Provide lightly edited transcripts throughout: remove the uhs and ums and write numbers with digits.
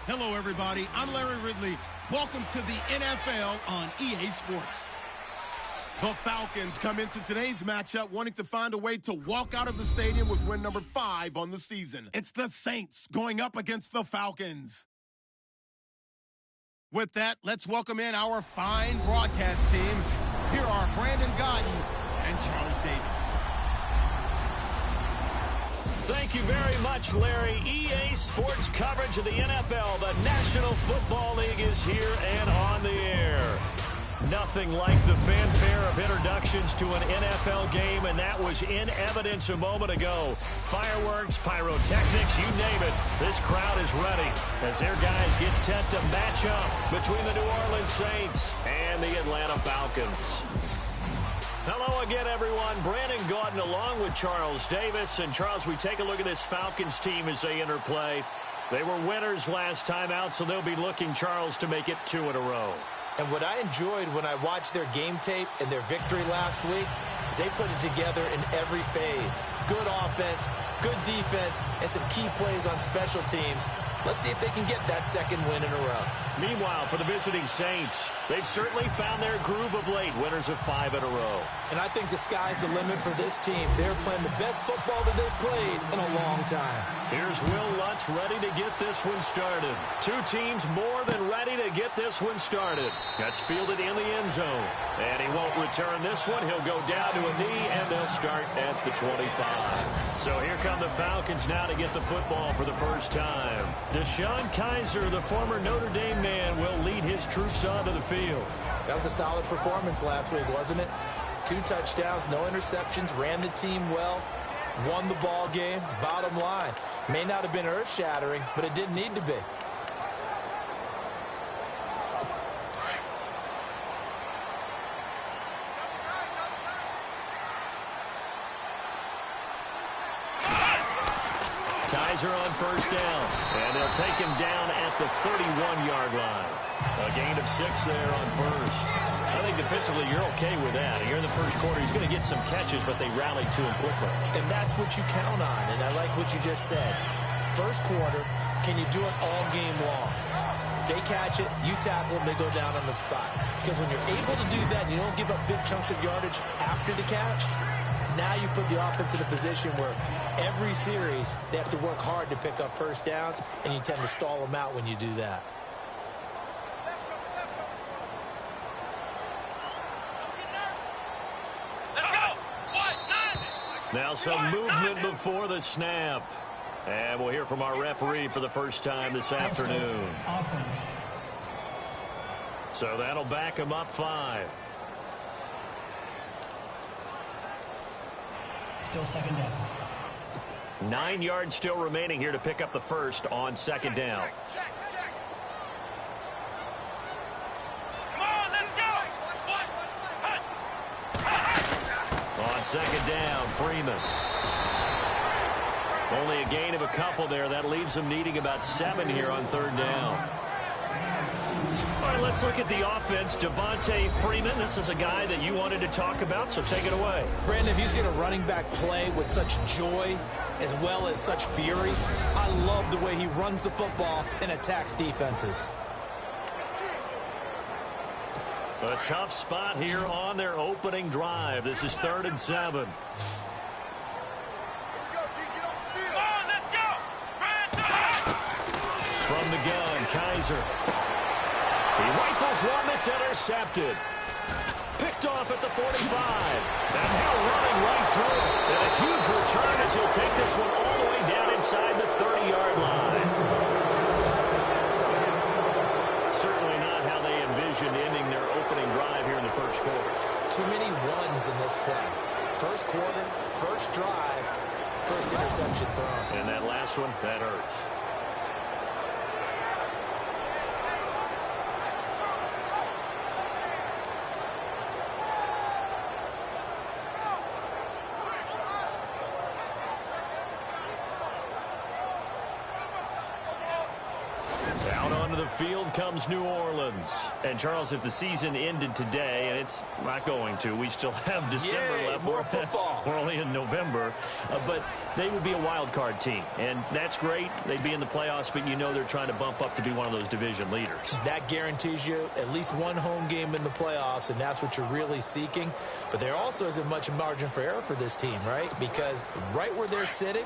Hello, everybody. I'm Larry Ridley. Welcome to the NFL on EA Sports. The Falcons come into today's matchup wanting to find a way to walk out of the stadium with win number 5 on the season. It's the Saints going up against the Falcons. With that, let's welcome in our fine broadcast team. Here are Brandon Godden and Charles Davis. Thank you very much, Larry. EA Sports coverage of the NFL. The National Football League is here and on the air. Nothing like the fanfare of introductions to an NFL game, and that was in evidence a moment ago. Fireworks, pyrotechnics, you name it. This crowd is ready as their guys get set to match up between the New Orleans Saints and the Atlanta Falcons. Hello again, everyone. Brandon Gaudin along with Charles Davis. And, Charles, we take a look at this Falcons team as they enter play. They were winners last time out, so they'll be looking, Charles, to make it 2 in a row. And what I enjoyed when I watched their game tape and their victory last week is they put it together in every phase. Good offense, good defense, and some key plays on special teams. Let's see if they can get that second win in a row. Meanwhile, for the visiting Saints, they've certainly found their groove of late, winners of 5 in a row. And I think the sky's the limit for this team. They're playing the best football that they've played in a long time. Here's Will Lutz ready to get this one started. 2 teams more than ready to get this one started. That's fielded in the end zone. And he won't return this one. He'll go down to a knee, and they'll start at the 25. So here come the Falcons now to get the football for the first time. Deshaun Kaiser, the former Notre Dame man, will lead his troops onto the field. That was a solid performance last week, wasn't it? 2 touchdowns, no interceptions, ran the team well, won the ball game. Bottom line, may not have been earth-shattering, but it didn't need to be. Kaiser on first down, and they'll take him down at the 31-yard line. A gain of 6 there on first. I think defensively you're okay with that. Here in the first quarter, he's going to get some catches, but they rallied to him quickly. And that's what you count on, and I like what you just said. First quarter, can you do it all game long? They catch it, you tackle them, they go down on the spot. Because when you're able to do that, you don't give up big chunks of yardage after the catch. Now you put the offense in a position where every series they have to work hard to pick up first downs, and you tend to stall them out when you do that. Now some movement before the snap. And we'll hear from our referee for the first time this afternoon. Offense. So that'll back him up 5. Still second down. 9 yards still remaining here to pick up the first on second down. Check. Come on, let's go. On second down, Freeman. Only a gain of a couple there. That leaves them needing about 7 here on third down. All right, let's look at the offense. Devontae Freeman, this is a guy that you wanted to talk about, so take it away. Brandon, have you seen a running back play with such joy as well as such fury? I love the way he runs the football and attacks defenses. A tough spot here on their opening drive. This is 3rd and 7. From the gun, Kaiser. He rifles one that's intercepted. Picked off at the 45. And now running right through it. And a huge return as he'll take this one all the way down inside the 30-yard line. Certainly not how they envisioned ending their opening drive here in the first quarter. Too many ones in this play. First quarter, first drive, first interception thrown. And that last one, that hurts. field comes New Orleans. And, Charles, if the season ended today, and it's not going to, we still have December left. More football. We're only in November. But they would be a wild card team. And that's great. They'd be in the playoffs, but you know they're trying to bump up to be one of those division leaders. That guarantees you at least one home game in the playoffs, and that's what you're really seeking. But there also isn't much margin for error for this team, right? Because right where they're sitting,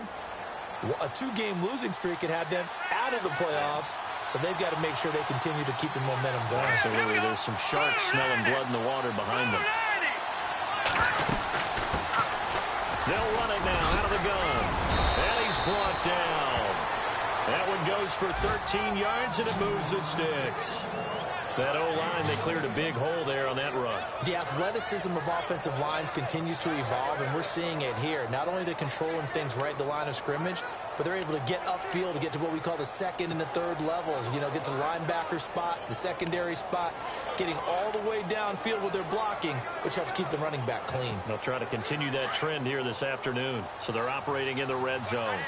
a 2-game losing streak could have them out of the playoffs, so they've got to make sure they continue to keep the momentum going. Absolutely. There's some sharks smelling blood in the water behind them. They'll run it now out of the gun. And he's brought down. That one goes for 13 yards, and it moves the sticks. That O-line, they cleared a big hole there on that run. The athleticism of offensive lines continues to evolve, and we're seeing it here. Not only are they controlling things right at the line of scrimmage, but they're able to get upfield to get to what we call the second and the third levels. You know, get to the linebacker spot, the secondary spot, getting all the way downfield with their blocking, which helps keep the running back clean. They'll try to continue that trend here this afternoon. So they're operating in the red zone.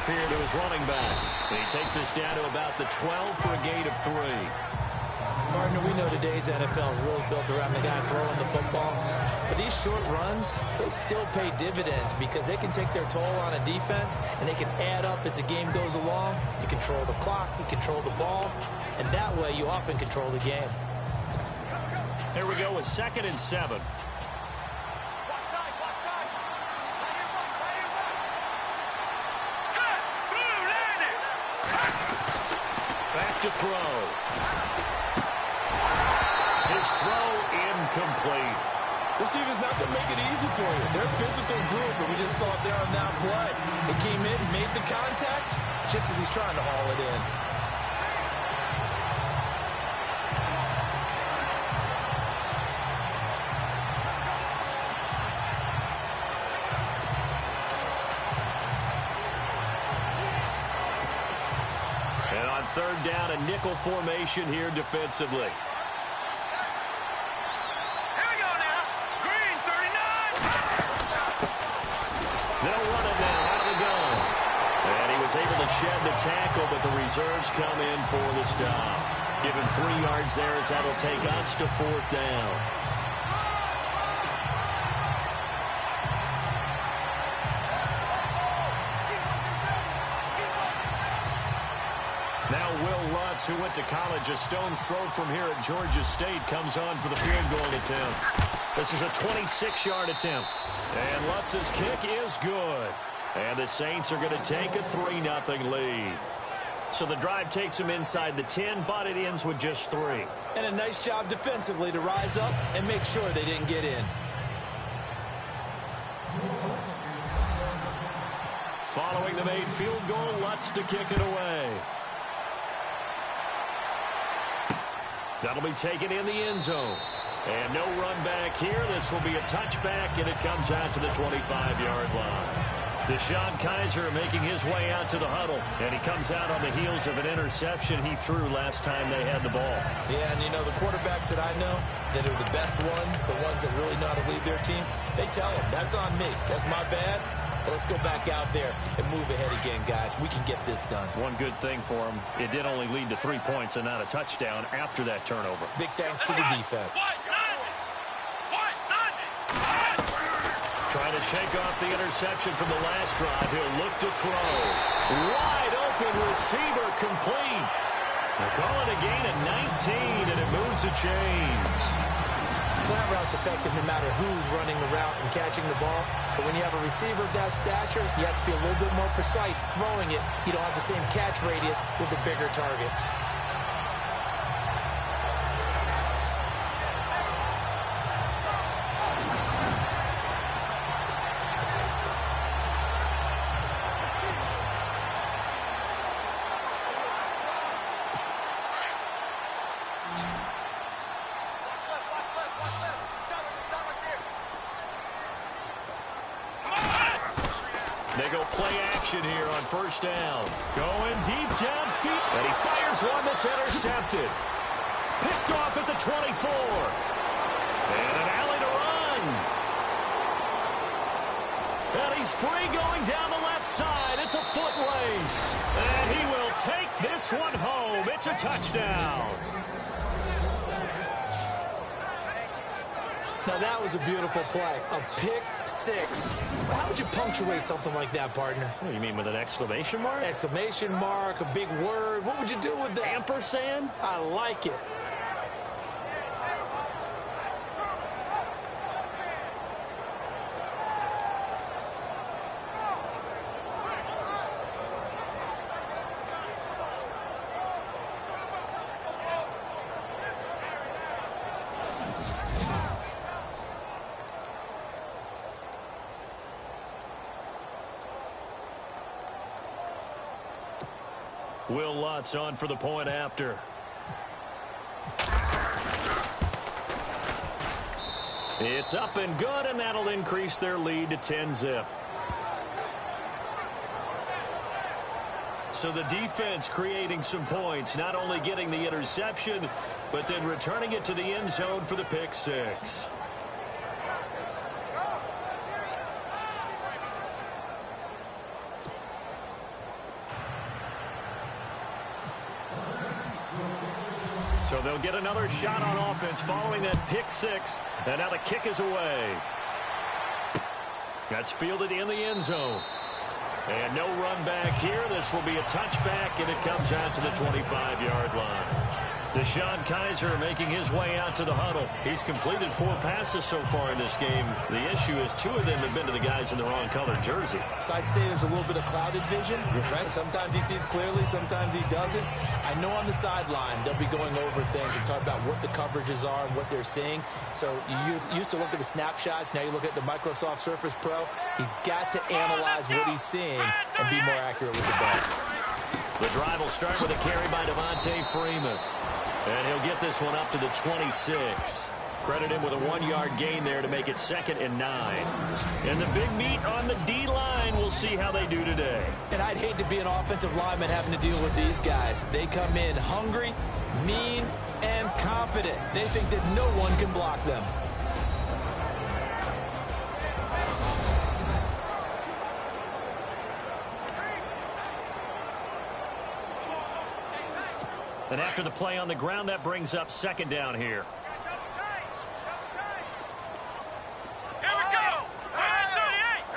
Here to his running back. And he takes us down to about the 12 for a gain of 3. Partner, we know today's NFL is really built around the guy throwing the football. But these short runs, they still pay dividends because they can take their toll on a defense, and they can add up as the game goes along. You control the clock, you control the ball, and that way you often control the game. Here we go with 2nd and 7. To throw. His throw incomplete. This team is not going to make it easy for you. They're a physical group, and we just saw it there on that play. It came in, made the contact, just as he's trying to haul it in. Third down, a nickel formation here defensively. Here we go now. Green, 39. They'll run it now out of the gun. And he was able to shed the tackle, but the reserves come in for the stop. Give him 3 yards there as that'll take us to 4th down. Now Will Lutz, who went to college a stone's throw from here at Georgia State, comes on for the field goal attempt. This is a 26-yard attempt. And Lutz's kick is good. And the Saints are going to take a 3-0 lead. So the drive takes them inside the 10, but it ends with just 3. And a nice job defensively to rise up and make sure they didn't get in. Following the made field goal, Lutz to kick it away. That'll be taken in the end zone. And no run back here. This will be a touchback, and it comes out to the 25-yard line. Deshaun Kaiser making his way out to the huddle, and he comes out on the heels of an interception he threw last time they had the ball. Yeah, and you know, the quarterbacks that I know that are the best ones, the ones that really know how to lead their team, they tell them, that's on me. That's my bad. But let's go back out there and move ahead again, guys. We can get this done. One good thing for him, it did only lead to 3 points and not a touchdown after that turnover. Big thanks to the defense. Trying to shake off the interception from the last drive. He'll look to throw. Wide open receiver complete. They call it a gain of 19, and it moves the chains. Slant route's effective no matter who's running the route and catching the ball. But when you have a receiver of that stature, you have to be a little bit more precise throwing it. You don't have the same catch radius with the bigger targets. They go play action here on first down. Going deep downfield. And he fires one that's intercepted. Picked off at the 24. And an alley And he's free going down the left side. It's a foot race. And he will take this one home. It's a touchdown. Now, that was a beautiful play. A pick six. How would you punctuate something like that, partner? What do you mean, with an exclamation mark? Exclamation mark, a big word. What would you do with that? Ampersand? I like it. Will Lutz on for the point after. It's up and good, and that'll increase their lead to 10-zip. So the defense creating some points, not only getting the interception, but then returning it to the end zone for the pick six. So they'll get another shot on offense following that pick six. And now the kick is away. That's fielded in the end zone. And no run back here. This will be a touchback, and it comes out to the 25-yard line. Deshaun Kaiser making his way out to the huddle. He's completed 4 passes so far in this game. The issue is 2 of them have been to the guys in the wrong color jersey. So I'd say there's a little bit of clouded vision, right? Sometimes he sees clearly, sometimes he doesn't. I know on the sideline they'll be going over things and talk about what the coverages are and what they're seeing. So you used to look at the snapshots. Now you look at the Microsoft Surface Pro. He's got to analyze what he's seeing and be more accurate with the ball. The drive will start with a carry by Devontae Freeman. And he'll get this one up to the 26. Credit him with a 1-yard gain there to make it 2nd and 9. And the big meat on the D-line, we'll see how they do today. And I'd hate to be an offensive lineman having to deal with these guys. They come in hungry, mean, and confident. They think that no one can block them. And after the play on the ground, that brings up 2nd down here. Here we go! 38!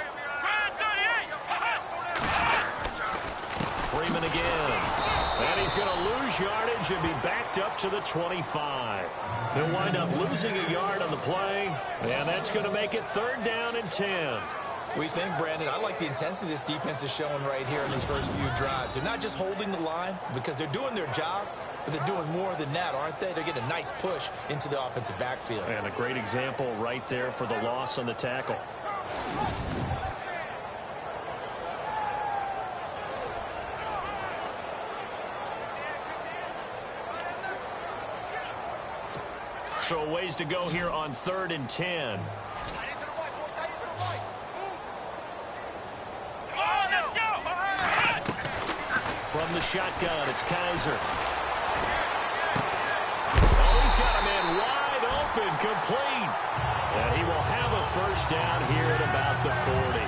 Freeman again. And he's going to lose yardage and be backed up to the 25. He'll wind up losing a yard on the play, and that's going to make it 3rd down and 10. We think, Brandon, I like the intensity this defense is showing right here in these first few drives. They're not just holding the line because they're doing their job, but they're doing more than that, aren't they? They're getting a nice push into the offensive backfield. And a great example right there for the loss on the tackle. So a ways to go here on 3rd and 10. From the shotgun, it's Kaiser. Oh, he's got a man wide open, complete. And he will have a 1st down here at about the 40.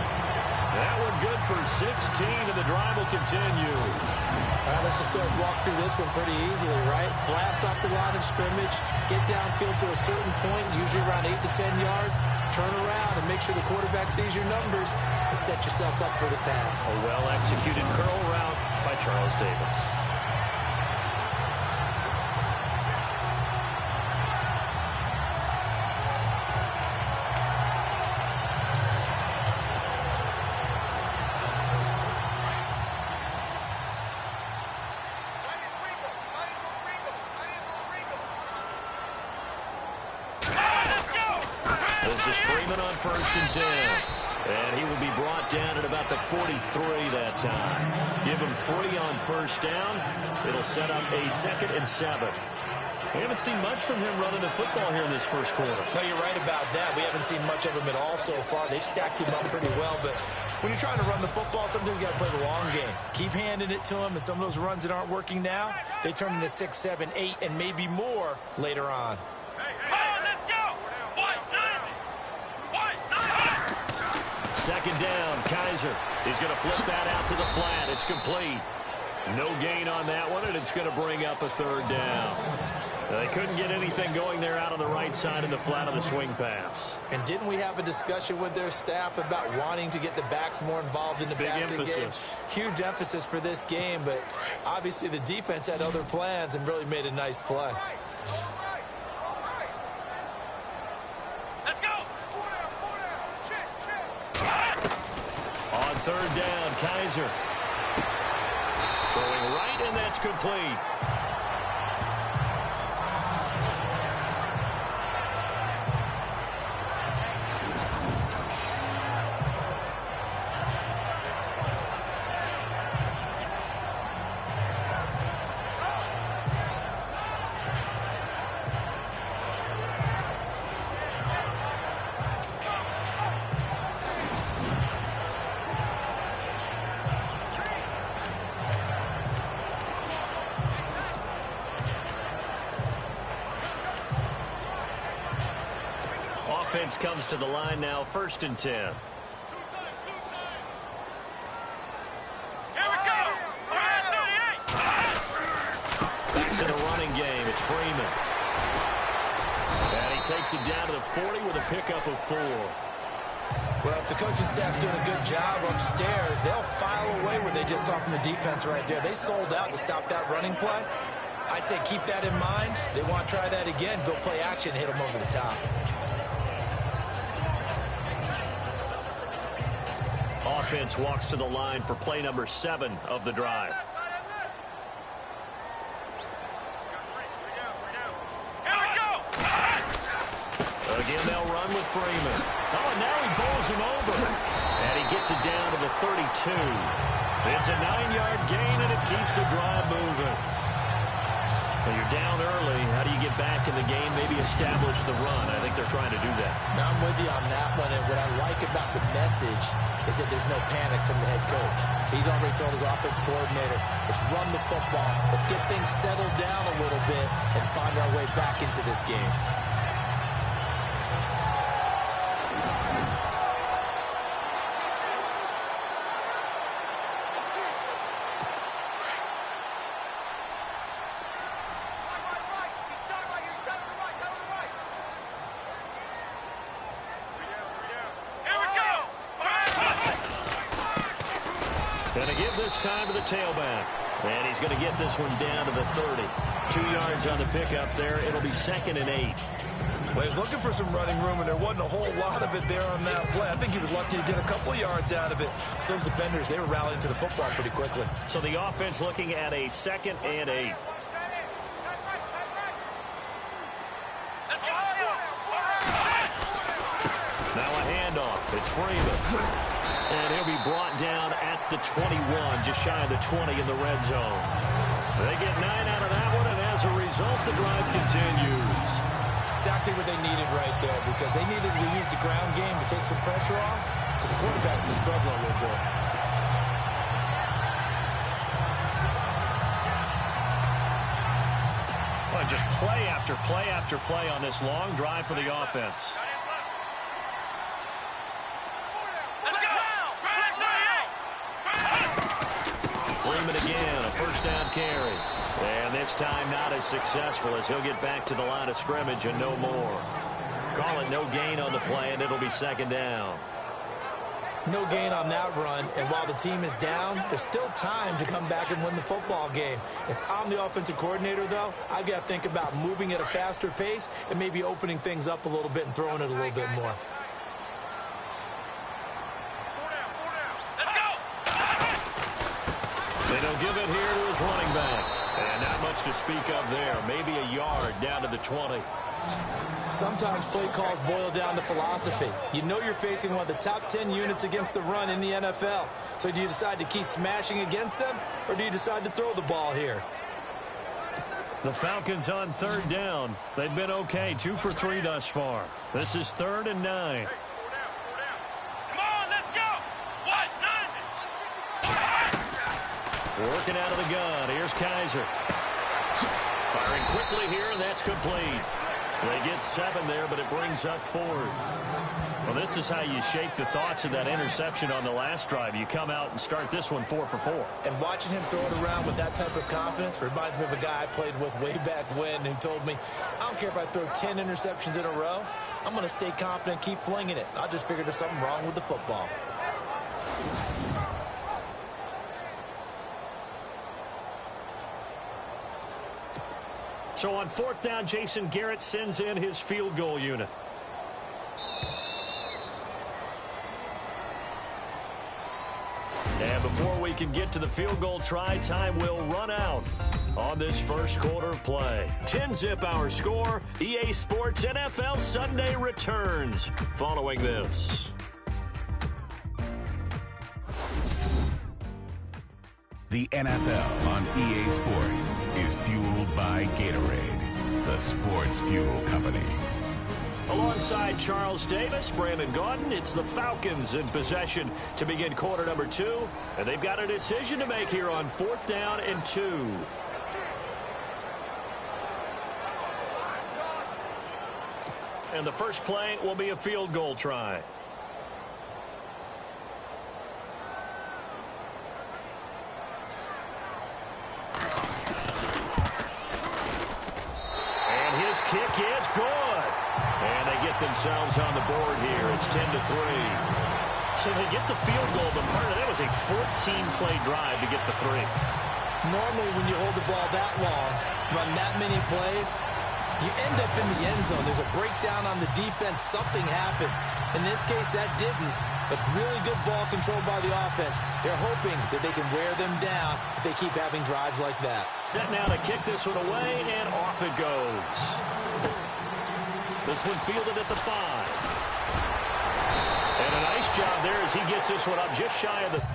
That one good for 16, and the drive will continue. All right, let's just go and walk through this one pretty easily, right? Blast off the line of scrimmage, get downfield to a certain point, usually around 8 to 10 yards, turn around and make sure the quarterback sees your numbers and set yourself up for the pass. A well-executed curl route by Charles Davis. This is Freeman on 1st and 10. And he will be brought down at about the 43 that time. Give him 3 on 1st down. It'll set up a 2nd and 7. We haven't seen much from him running the football here in this first quarter. No, you're right about that. We haven't seen much of him at all so far. They've stacked him up pretty well, but when you're trying to run the football, sometimes you got to play the long game. Keep handing it to him, and some of those runs that aren't working now, they turn into 6, 7, 8, and maybe more later on. Second down, Kaiser. He's going to flip that out to the flat. It's complete. No gain on that one, and it's going to bring up a third down. They couldn't get anything going there out on the right side of the flat on the swing pass. And didn't we have a discussion with their staff about wanting to get the backs more involved in the passing game? Huge emphasis for this game, but obviously the defense had other plans and really made a nice play. Let's go. On third down, Kaiser. Throwing right, and that's complete. Offense comes to the line now, 1st and 10. Here we go. Back to the running game. It's Freeman. And he takes it down to the 40 with a pickup of 4. Well, if the coaching staff's doing a good job upstairs, they'll file away what they just saw from the defense right there. They sold out to stop that running play. I'd say keep that in mind. They want to try that again, go play action, hit them over the top. Offense walks to the line for play number 7 of the drive. Here we go. Again, they'll run with Freeman. Oh, and now he bowls him over. And he gets it down to the 32. It's a 9-yard gain, and it keeps the drive moving. When you're down early, how do you get back in the game, maybe establish the run? I think they're trying to do that. Now, I'm with you on that one, and what I like about the message is that there's no panic from the head coach. He's already told his offensive coordinator, let's run the football, let's get things settled down a little bit and find our way back into this game. Going to give this time to the tailback. And he's going to get this one down to the 30. 2 yards on the pickup there. It'll be 2nd and 8. Well, he's looking for some running room, and there wasn't a whole lot of it there on that play. I think he was lucky to get a couple of yards out of it. So those defenders, they were rallying to the football pretty quickly. So the offense looking at a 2nd and 8. Now a handoff. It's Freeman. And he'll be brought down at the 21, just shy of the 20 in the red zone. They get 9 out of that one, and as a result, the drive continues. Exactly what they needed right there, because they needed to use the ground game to take some pressure off, because the quarterback's been struggling a little bit. Well, just play after play after play on this long drive for the offense. Freeman again, a 1st down carry. And this time not as successful as he'll get back to the line of scrimmage and no more. Call it no gain on the play, and it'll be 2nd down. No gain on that run, and while the team is down, there's still time to come back and win the football game. If I'm the offensive coordinator, though, I've got to think about moving at a faster pace and maybe opening things up a little bit and throwing it a little bit more. They don't give it here to his running back. And not much to speak of there. Maybe a yard down to the 20. Sometimes play calls boil down to philosophy. You know you're facing one of the top 10 units against the run in the NFL. So do you decide to keep smashing against them, or do you decide to throw the ball here? The Falcons on 3rd down. They've been okay, 2 for 3 thus far. This is 3rd and 9. Working out of the gun. Here's Kaiser. Firing quickly here, and that's complete. They get 7 there, but it brings up 4th. Well, this is how you shake the thoughts of that interception on the last drive. You come out and start this one 4 for 4. And watching him throw it around with that type of confidence reminds me of a guy I played with way back when who told me, I don't care if I throw 10 interceptions in a row. I'm going to stay confident and keep flinging it. I just figured there's something wrong with the football. So on 4th down, Jason Garrett sends in his field goal unit. And before we can get to the field goal try, time will run out on this first quarter of play. 10-zip our score. EA Sports NFL Sunday returns following this. The NFL on EA Sports is fueled by Gatorade, the sports fuel company. Alongside Charles Davis, Brandon Gaudin, it's the Falcons in possession to begin quarter number 2. And they've got a decision to make here on 4th down and 2. And the first play will be a field goal try. And his kick is good. And they get themselves on the board here. It's 10-3. So they get the field goal, but part of that was a 14-play drive to get the 3. Normally, when you hold the ball that long, run that many plays, you end up in the end zone. There's a breakdown on the defense. Something happens. In this case, that didn't. But really good ball control by the offense. They're hoping that they can wear them down if they keep having drives like that. Set now to kick this one away, and off it goes. This one fielded at the 5. And a nice job there as he gets this one up just shy of the...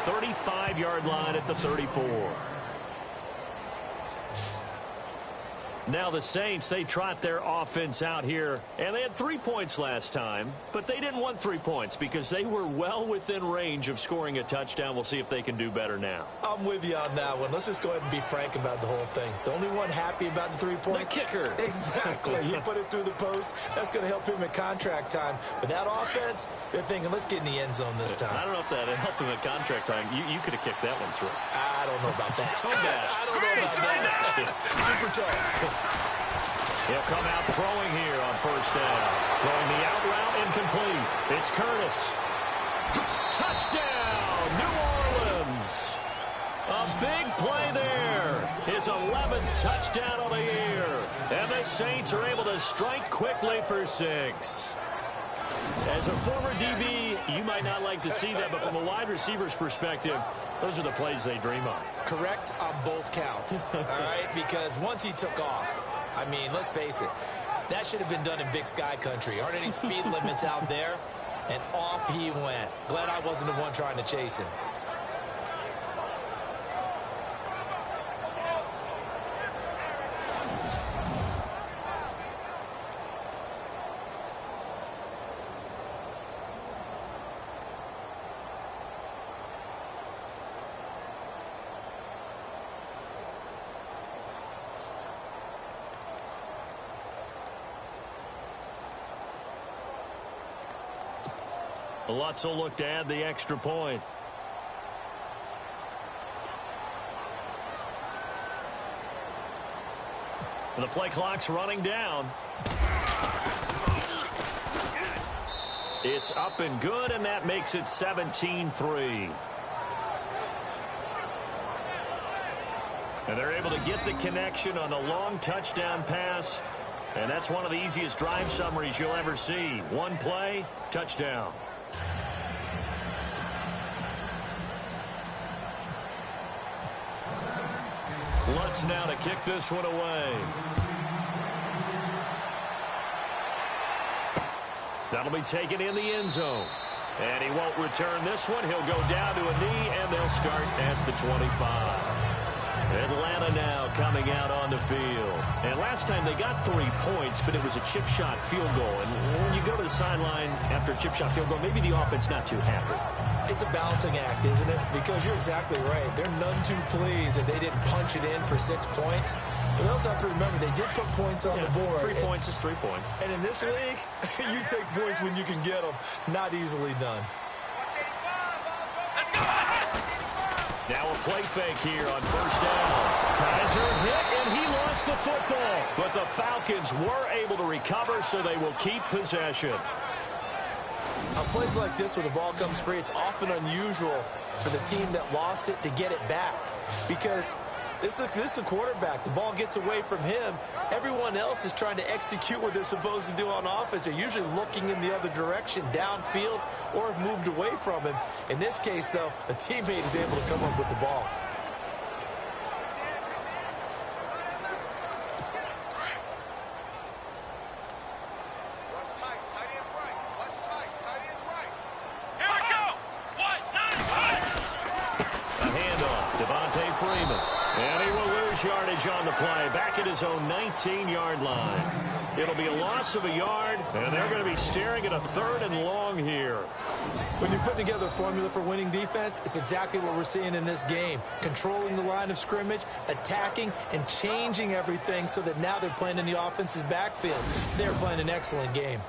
...35-yard line at the 34. Now the Saints, they trot their offense out here. And they had 3 points last time. But they didn't want 3 points because they were well within range of scoring a touchdown. We'll see if they can do better now. I'm with you on that one. Let's just go ahead and be frank about the whole thing. The only one happy about the 3-point... The kicker. Exactly. He put it through the post. That's going to help him at contract time. But that offense, they're thinking, let's get in the end zone this time. I don't know if that helped him at contract time. You could have kicked that one through. I don't know about that. I don't know about that. Super tough. He'll come out throwing here on first down. Throwing the out route incomplete. It's Curtis. Touchdown, New Orleans. A big play there. His 11th touchdown of the year. And the Saints are able to strike quickly for 6. As a former DB, you might not like to see that, but from a wide receiver's perspective, those are the plays they dream of. Correct on both counts, all right? Because once he took off, I mean, let's face it, that should have been done in Big Sky country. Aren't any speed limits out there? And off he went. Glad I wasn't the one trying to chase him. Lutz will look to add the extra point. And the play clock's running down. It's up and good, and that makes it 17-3. And they're able to get the connection on the long touchdown pass. And that's one of the easiest drive summaries you'll ever see. One play, touchdown. Lutz now to kick this one away. That'll be taken in the end zone. And he won't return this one. He'll go down to a knee, and they'll start at the 25. Atlanta now coming out on the field. And last time they got 3 points, but it was a chip shot field goal. And when you go to the sideline after a chip shot field goal, maybe the offense not too happy. It's a balancing act, isn't it? Because you're exactly right. They're none too pleased that they didn't punch it in for 6 points. But they also have to remember they did put points on the board. 3 points is 3 points. And in this league, you take points when you can get them. Not easily done. Now a play fake here on first down. Kaiser hit, and he lost the football. But the Falcons were able to recover, so they will keep possession. On plays like this, when the ball comes free, it's often unusual for the team that lost it to get it back. Because this is the quarterback. The ball gets away from him. Everyone else is trying to execute what they're supposed to do on offense. They're usually looking in the other direction, downfield, or have moved away from him. In this case, though, a teammate is able to come up with the ball. Yardage on the play, back at his own 19-yard line. It'll be a loss of a yard, and they're going to be staring at a 3rd and long here. When you put together a formula for winning defense, it's exactly what we're seeing in this game. Controlling the line of scrimmage, attacking, and changing everything so that now they're playing in the offense's backfield. They're playing an excellent game.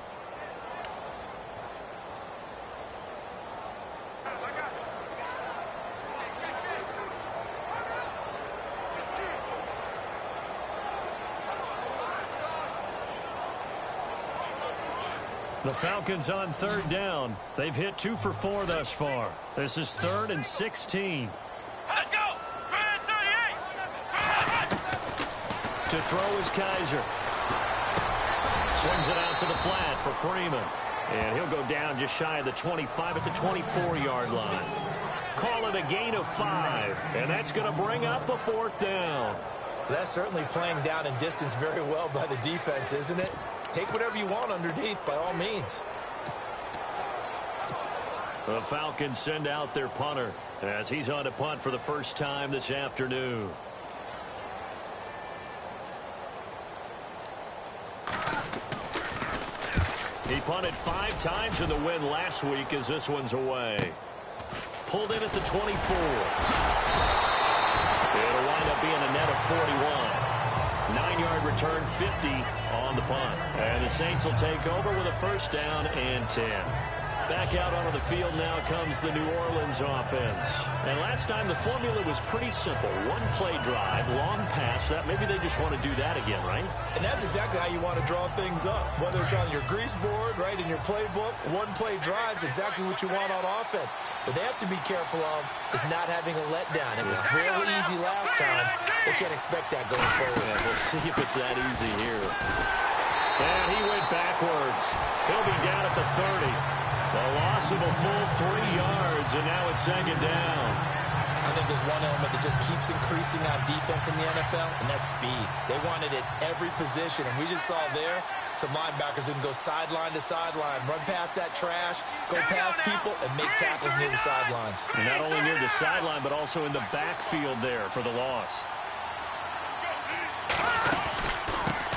The Falcons on 3rd down. They've hit 2 for 4 thus far. This is 3rd and 16. Let's go! 38! To throw is Kaiser. Swings it out to the flat for Freeman. And he'll go down just shy of the 25 at the 24-yard line. Call it a gain of 5. And that's going to bring up a 4th down. That's certainly playing down in distance very well by the defense, isn't it? Take whatever you want underneath, by all means. The Falcons send out their punter as he's on to punt for the first time this afternoon. He punted 5 times in the win last week as this one's away. Pulled in at the 24. It'll wind up being a net of 41. 9-yard return, 50 on the punt. And the Saints will take over with a first down and 10. Back out onto the field now comes the New Orleans offense. And last time the formula was pretty simple. 1-play drive, long pass. That maybe they just want to do that again, right? And that's exactly how you want to draw things up. Whether it's on your grease board, right, in your playbook, 1-play drive is exactly what you want on offense. What they have to be careful of is not having a letdown. It was real easy last time. They can't expect that going forward. Yeah, we'll see if it's that easy here. And he went backwards. He'll be down at the 30. The loss of a full 3 yards, and now it's 2nd down. I think there's one element that just keeps increasing on defense in the NFL, and that's speed. They want it at every position, and we just saw there some linebackers who can go sideline to sideline, run past that trash, go past people, and make tackles near the sidelines. And not only near the sideline, but also in the backfield there for the loss.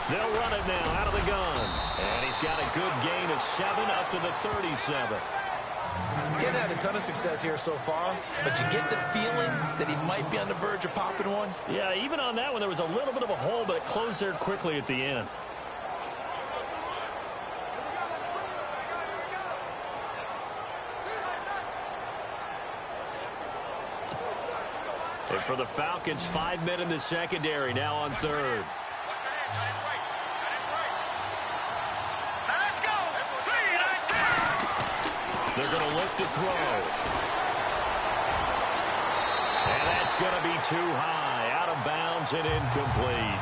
They'll run it now out of the gun. And he's got a good gain of 7 up to the 37. Getting had a ton of success here so far, but you get the feeling that he might be on the verge of popping one. Yeah, even on that one, there was a little bit of a hole, but it closed there quickly at the end. And for the Falcons, 5 men in the secondary, now on 3rd. They're going to look to throw. And that's going to be too high, out of bounds and incomplete.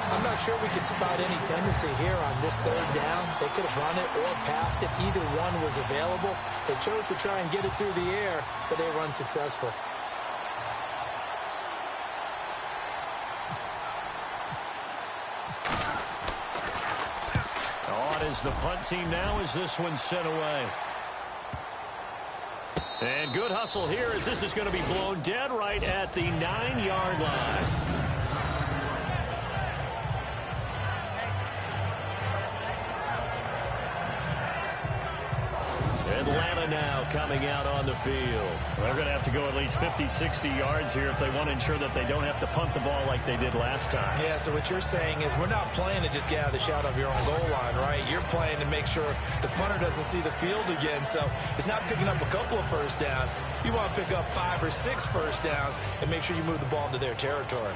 I'm not sure we could spot any tendency here on this third down. They could have run it or passed it. Either one was available. They chose to try and get it through the air, but they were unsuccessful. On is the punt team now as this one's sent away. And good hustle here as this is going to be blown dead right at the 9-yard line. Atlanta now coming out on the field. They're going to have to go at least 50, 60 yards here if they want to ensure that they don't have to punt the ball like they did last time. Yeah, so what you're saying is we're not playing to just get out of the shadow of your own goal line, right? You're playing to make sure the punter doesn't see the field again. So it's not picking up a couple of first downs. You want to pick up 5 or 6 first downs and make sure you move the ball into their territory.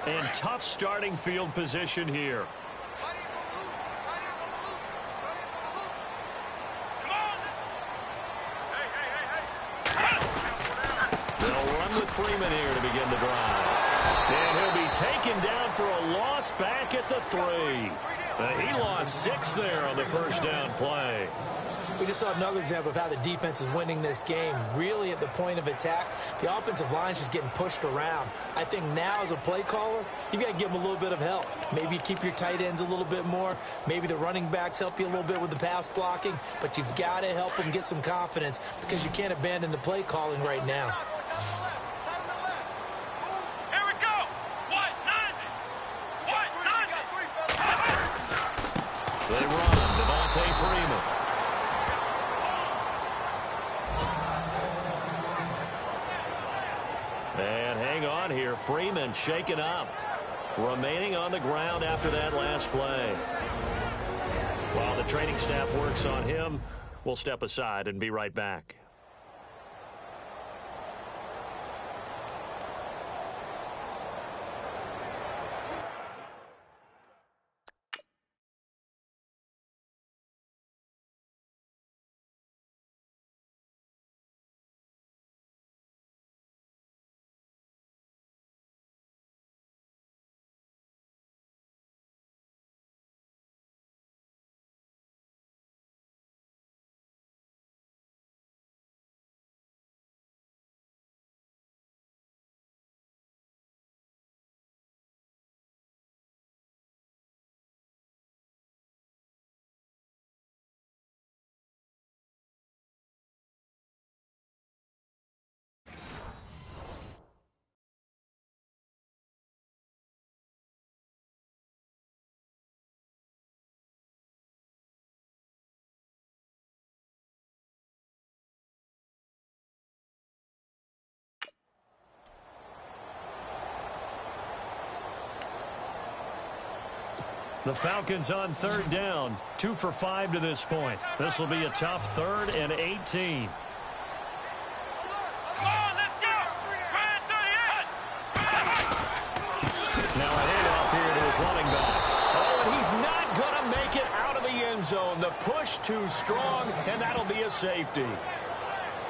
And tough starting field position here. Freeman here to begin the drive. And he'll be taken down for a loss back at the 3. He lost 6 there on the first down play. We just saw another example of how the defense is winning this game. Really at the point of attack, the offensive line is just getting pushed around. I think now as a play caller, you've got to give them a little bit of help. Maybe you keep your tight ends a little bit more. Maybe the running backs help you a little bit with the pass blocking. But you've got to help them get some confidence because you can't abandon the play calling right now. They run, Freeman. And hang on here, Freeman shaken up. Remaining on the ground after that last play. While the training staff works on him, we'll step aside and be right back. The Falcons on third down, 2 for 5 to this point. This will be a tough 3rd and 18. Now a handoff here to his running back. Oh, and he's not going to make it out of the end zone. The push too strong, and that'll be a safety.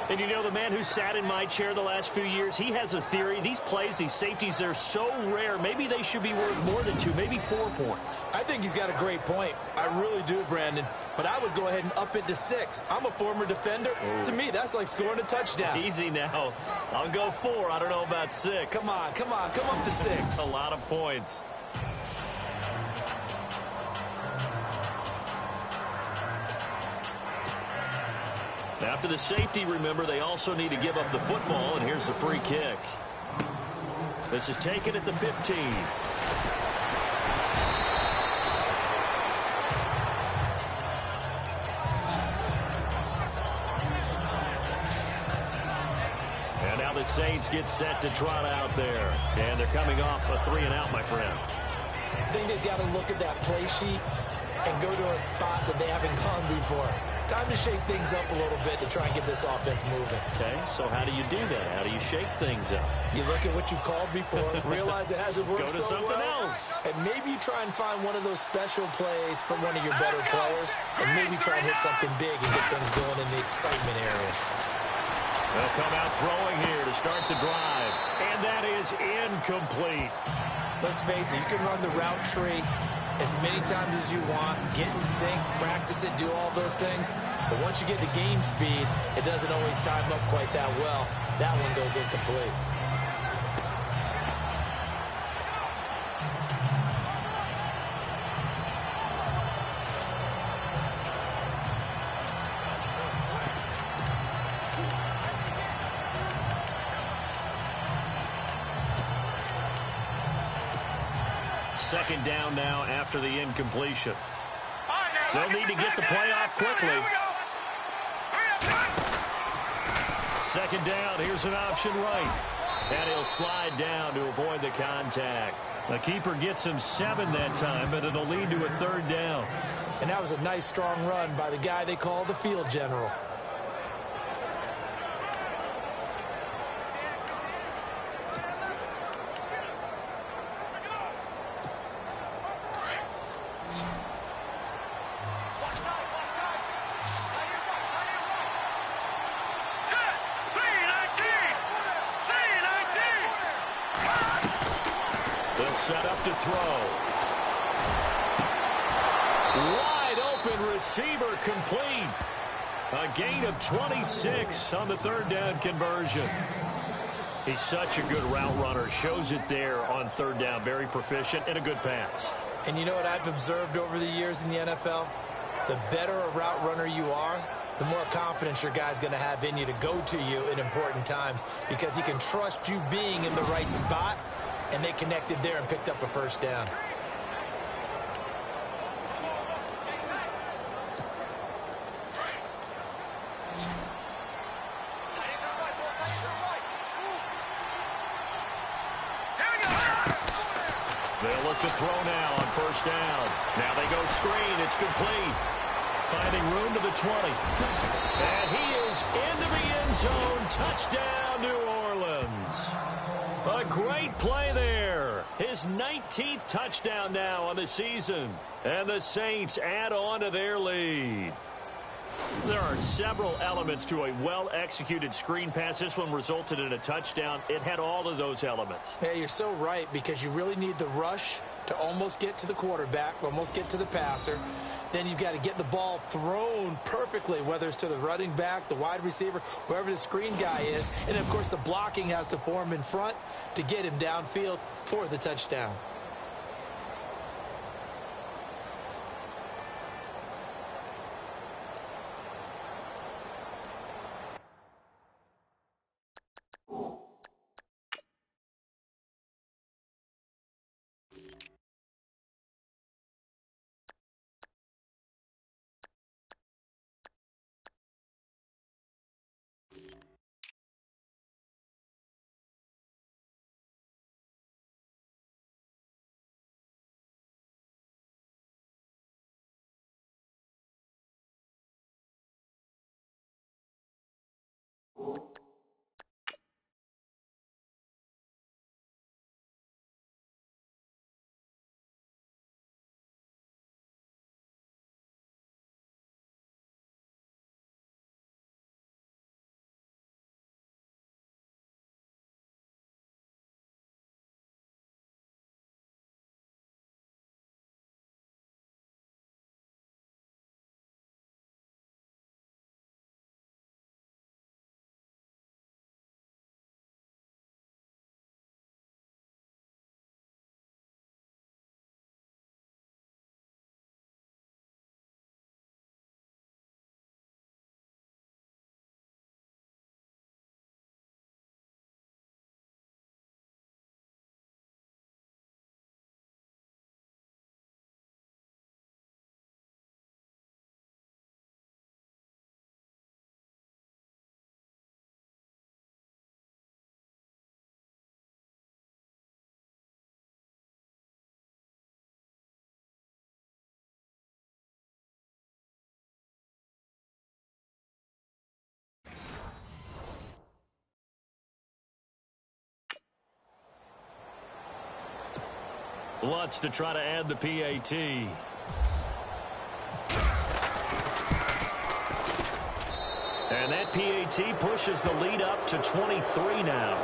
And you know, the man who sat in my chair the last few years, he has a theory. These plays, these safeties, they're so rare. Maybe they should be worth more than 2, maybe 4 points. I think he's got a great point. I really do, Brandon. But I would go ahead and up it to 6. I'm a former defender. Ooh. To me, that's like scoring a touchdown. Easy now. I'll go 4. I don't know about 6. Come on. Come up to 6. A lot of points. After the safety, remember, they also need to give up the football, and here's the free kick. This is taken at the 15. And now the Saints get set to trot out there. And they're coming off a 3-and-out, my friend. I think they've got to look at that play sheet and go to a spot that they haven't gone before. Time to shake things up a little bit to try and get this offense moving. Okay, so how do you do that? How do you shake things up? You look at what you've called before, realize it hasn't worked Go to so something well, else. and maybe you try and find one of those special plays from one of your better players, and maybe try and hit something big and get things going in the excitement area. They'll come out throwing here to start the drive, and that is incomplete. Let's face it, you can run the route tree as many times as you want, get in sync, practice it, do all those things. But once you get to game speed, it doesn't always time up quite that well. That one goes incomplete. Second down now after the incompletion. They'll need to get the play off quickly. Second down, here's an option right. And he'll slide down to avoid the contact. The keeper gets him 7 that time, but it'll lead to a third down. And that was a nice, strong run by the guy they call the field general. Set up to throw. Wide open receiver complete. A gain of 26 on the third down conversion. He's such a good route runner. Shows it there on third down. Very proficient and a good pass. And you know what I've observed over the years in the NFL? The better a route runner you are, the more confidence your guy's going to have in you to go to you in important times because he can trust you being in the right spot. And they connected there and picked up a first down. They'll look to throw now on first down. Now they go screen. It's complete. Finding room to the 20. And he is into the end zone. Touchdown, New Orleans. A great play there. His 19th touchdown now on the season. And the Saints add on to their lead. There are several elements to a well-executed screen pass. This one resulted in a touchdown. It had all of those elements. Yeah, you're so right because you really need the rush to almost get to the quarterback, almost get to the passer. Then you've got to get the ball thrown perfectly, whether it's to the running back, the wide receiver, whoever the screen guy is. And, of course, the blocking has to form in front to get him downfield for the touchdown. Lutz to try to add the PAT. And that PAT pushes the lead up to 23 now.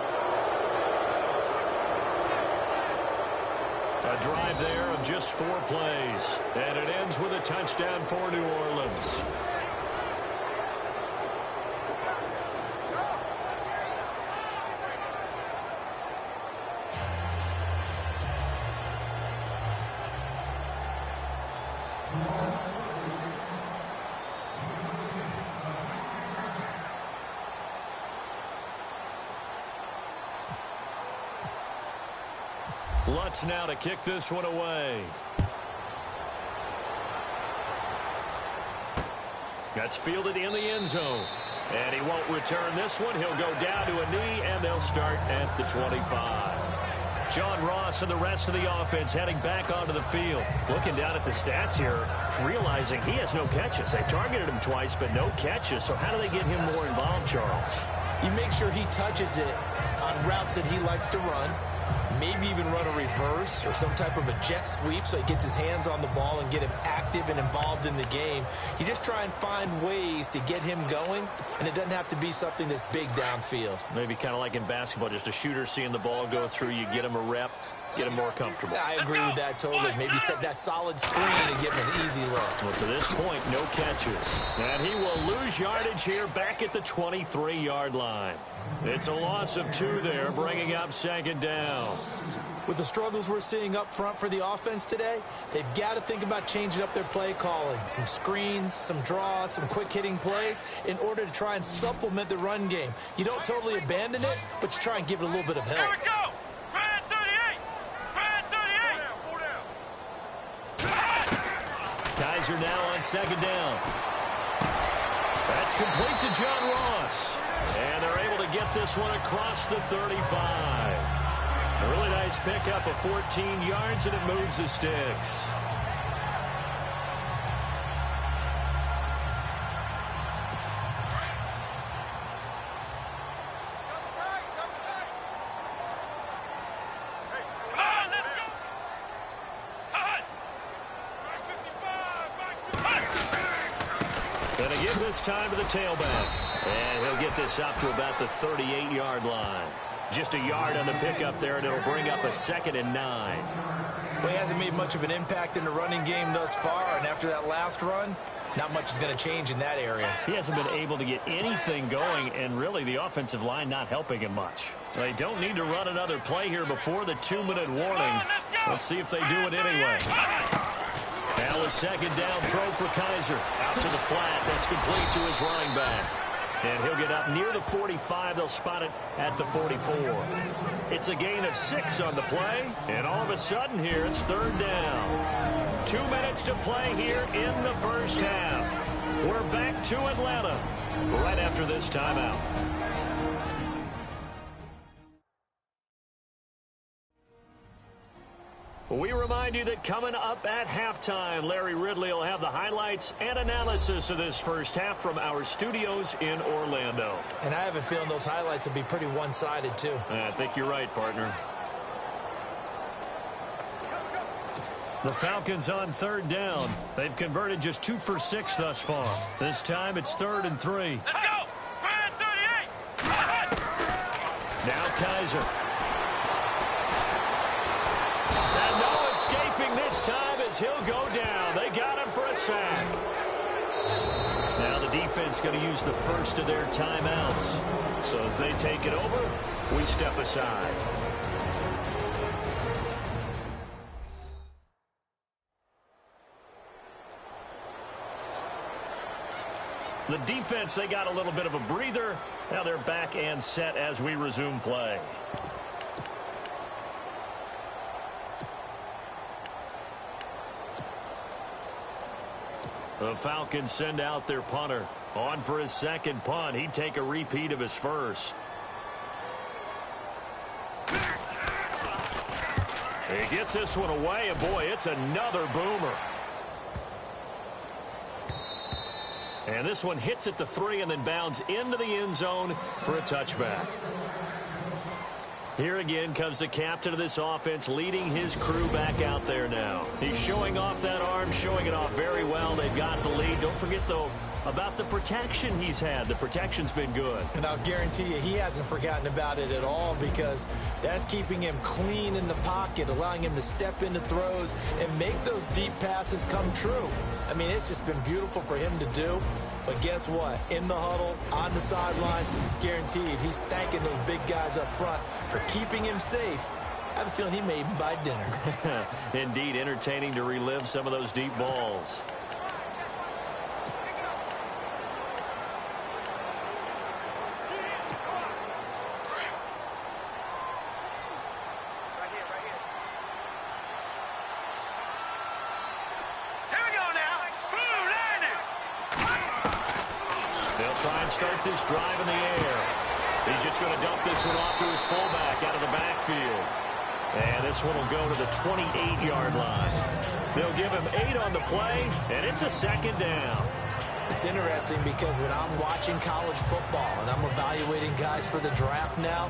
A drive there of just 4 plays. And it ends with a touchdown for New Orleans. Lutz now to kick this one away. That's fielded in the end zone. And he won't return this one. He'll go down to a knee, and they'll start at the 25. John Ross and the rest of the offense heading back onto the field. Looking down at the stats here, realizing he has no catches. They've targeted him twice, but no catches. So how do they get him more involved, Charles? You make sure he touches it on routes that he likes to run. Maybe even run a reverse or some type of a jet sweep so he gets his hands on the ball and get him active and involved in the game. You just try and find ways to get him going, and it doesn't have to be something that's big downfield. Maybe kind of like in basketball, just a shooter seeing the ball go through, you get him a rep, get him more comfortable. I agree with that totally. Maybe set that solid screen and give him an easy look. Well, to this point, no catches. And he will lose yardage here back at the 23-yard line. It's a loss of 2 there, bringing up second down. With the struggles we're seeing up front for the offense today, they've got to think about changing up their play calling. Some screens, some draws, some quick-hitting plays in order to try and supplement the run game. You don't totally abandon it, but you try and give it a little bit of help. Here we go! Red 38! Red 38! Kaiser now on second down. That's complete to John Ross. And they're able to get this one across the 35. A really nice pickup of 14 yards, and it moves the sticks. Gonna give this time to the tailback. And he'll get this up to about the 38-yard line. Just a yard on the pickup there, and it'll bring up a 2nd and 9. Well, he hasn't made much of an impact in the running game thus far, and after that last run, not much is going to change in that area. He hasn't been able to get anything going, and really the offensive line not helping him much. So they don't need to run another play here before the 2-minute warning. Let's see if they do it anyway. Now a second down throw for Kaiser. Out to the flat. That's complete to his running back. And he'll get up near the 45. They'll spot it at the 44. It's a gain of 6 on the play. And all of a sudden here, it's 3rd down. 2 minutes to play here in the first half. We're back to Atlanta right after this timeout. We remind you that coming up at halftime, Larry Ridley will have the highlights and analysis of this first half from our studios in Orlando. And I have a feeling those highlights will be pretty one-sided, too. I think you're right, partner. The Falcons on 3rd down. They've converted just 2 for 6 thus far. This time it's 3rd and 3. Let's go! Red 38! Now Kaiser. And no escaping this time as he'll go down. They got him for a sack. Now the defense going to use the first of their timeouts. So as they take it over, we step aside. The defense, they got a little bit of a breather. Now they're back and set as we resume play. The Falcons send out their punter. On for his second punt. He'd take a repeat of his first. He gets this one away, and boy, it's another boomer. And this one hits at the 3 and then bounds into the end zone for a touchback. Here again comes the captain of this offense, leading his crew back out there now. He's showing off that arm, showing it off very well. They've got the lead. Don't forget, though, about the protection he's had. The protection's been good. And I'll guarantee you he hasn't forgotten about it at all, because that's keeping him clean in the pocket, allowing him to step into throws and make those deep passes come true. I mean, it's just been beautiful for him to do. But guess what? In the huddle, on the sidelines, guaranteed he's thanking those big guys up front for keeping him safe. I have a feeling he may even buy dinner. Indeed, entertaining to relive some of those deep balls. Start this drive in the air. He's just going to dump this one off to his fullback out of the backfield. And this one will go to the 28-yard line. They'll give him 8 on the play, and it's a second down. It's interesting because when I'm watching college football and I'm evaluating guys for the draft now,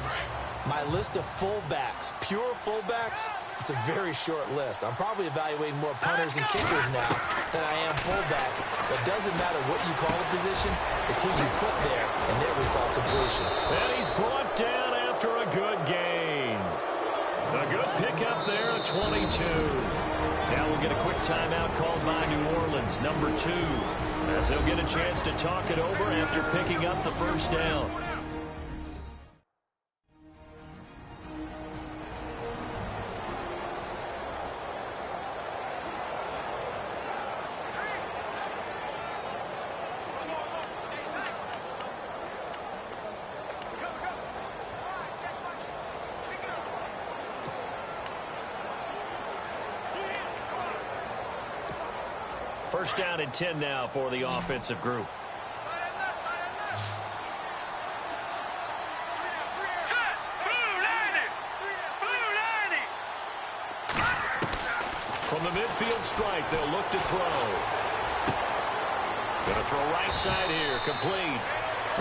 my list of fullbacks, pure fullbacks, it's a very short list. I'm probably evaluating more punters and kickers now than I am fullbacks. But it doesn't matter what you call a position, it's who you put there, and their result completion. And he's brought down after a good gain. A good pickup there at 22. Now we'll get a quick timeout called by New Orleans, number 2, as they'll get a chance to talk it over after picking up the first down. First down and 10 now for the offensive group. From the midfield strike, they'll look to throw. Going to throw right side here, complete.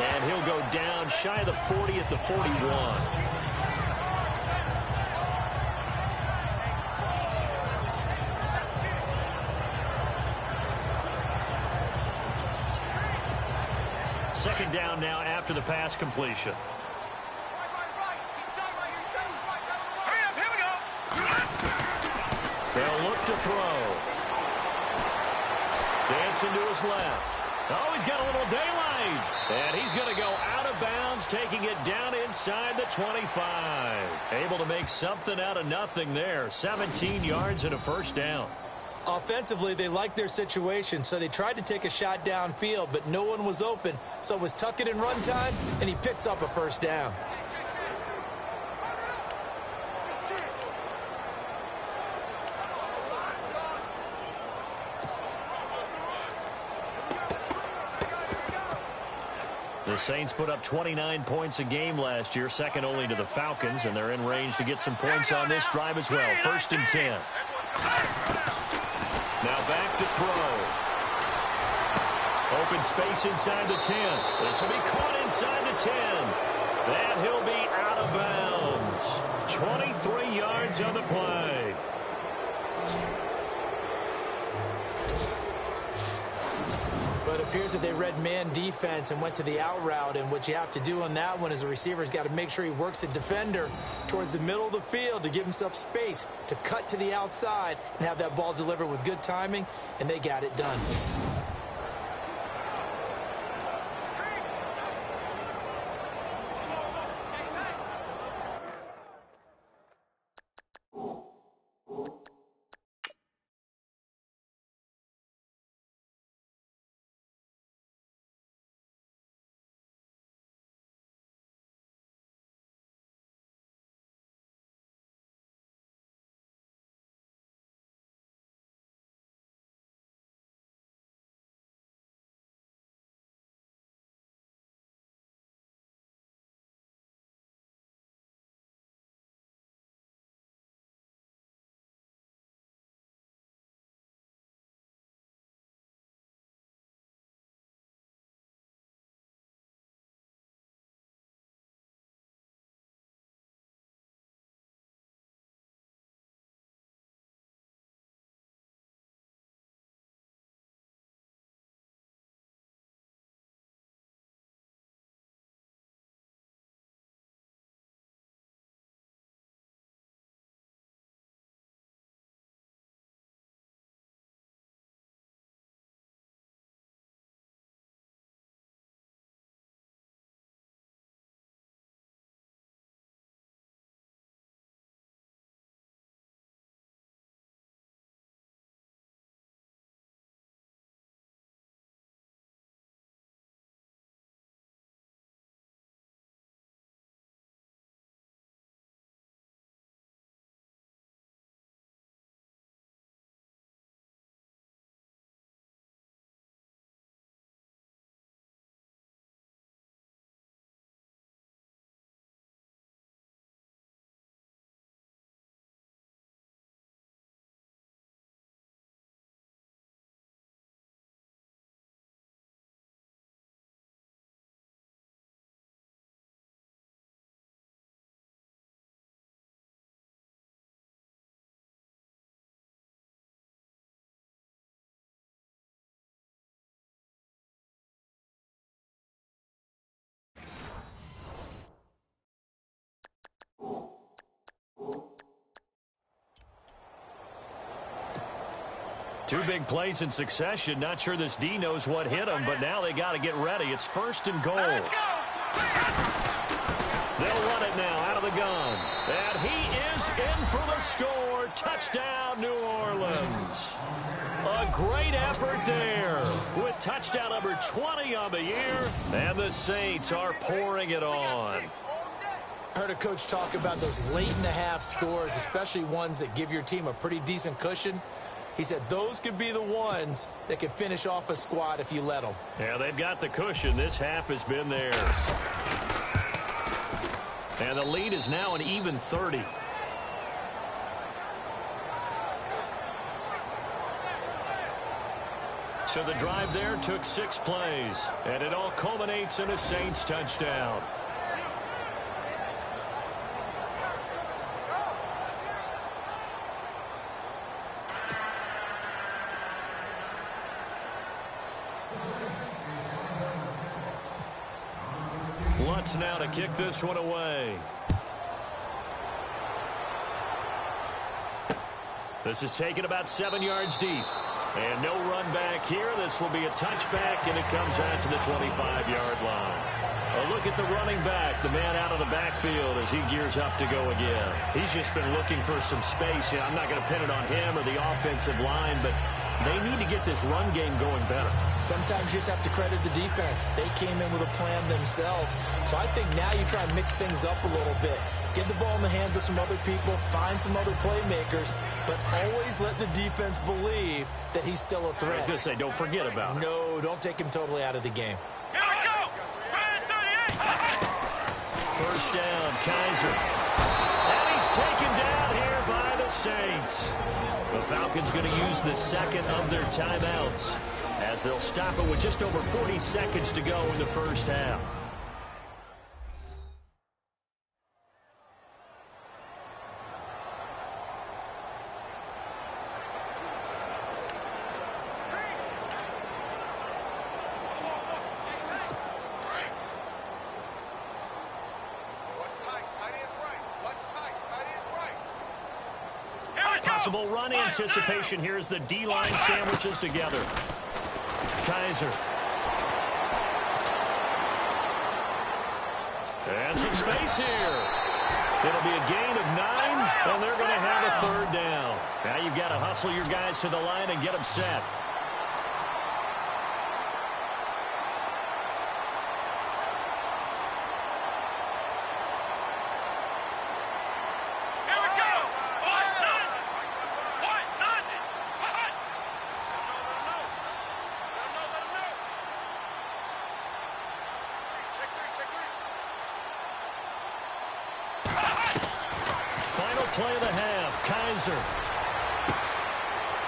And he'll go down shy of the 40 at the 41. Second down now after the pass completion. They'll look to throw. Dancing to his left. Oh, he's got a little daylight. And he's going to go out of bounds, taking it down inside the 25. Able to make something out of nothing there. 17 yards and a first down. Offensively, they liked their situation, so they tried to take a shot downfield, but no one was open. So it was tuck it in run time, and he picks up a first down. The Saints put up 29 points a game last year, second only to the Falcons, and they're in range to get some points on this drive as well. First and 10. Now back to throw. Open space inside the 10. This will be caught inside the 10. And he'll be out of bounds. 23 yards on the play. But it appears that they read man defense and went to the out route, and what you have to do on that one is the receiver's got to make sure he works the defender towards the middle of the field to give himself space to cut to the outside and have that ball delivered with good timing, and they got it done. Two big plays in succession. Not sure this D knows what hit him, but now they got to get ready. It's 1st and goal. Let's go. They'll run it now out of the gun. And he is in for the score. Touchdown, New Orleans. A great effort there with touchdown number 20 on the year. And the Saints are pouring it on. I heard a coach talk about those late-in-the-half scores, especially ones that give your team a pretty decent cushion. He said those could be the ones that could finish off a squad if you let them. Yeah, they've got the cushion. This half has been theirs. And the lead is now an even 30. So the drive there took 6 plays, and it all culminates in a Saints touchdown. Lutz now to kick this one away. This is taken about 7 yards deep. And no run back here. This will be a touchback, and it comes out to the 25-yard line. A look at the running back, the man out of the backfield as he gears up to go again. He's just been looking for some space. I'm not going to pin it on him or the offensive line, but they need to get this run game going better. Sometimes you just have to credit the defense. They came in with a plan themselves. So I think now you try and mix things up a little bit. Get the ball in the hands of some other people, find some other playmakers, but always let the defense believe that he's still a threat. I was going to say, don't forget about it. No, don't take him totally out of the game. Here we go. 38. First down, Kaiser. And he's taken down here by the Saints. The Falcons going to use the second of their timeouts as they'll stop it with just over 40 seconds to go in the first half. Possible run anticipation here as the D-line sandwiches together. Kaiser. And some space here. It'll be a gain of 9, and they're going to have a 3rd down. Now you've got to hustle your guys to the line and get them set. Play of the half, Kaiser.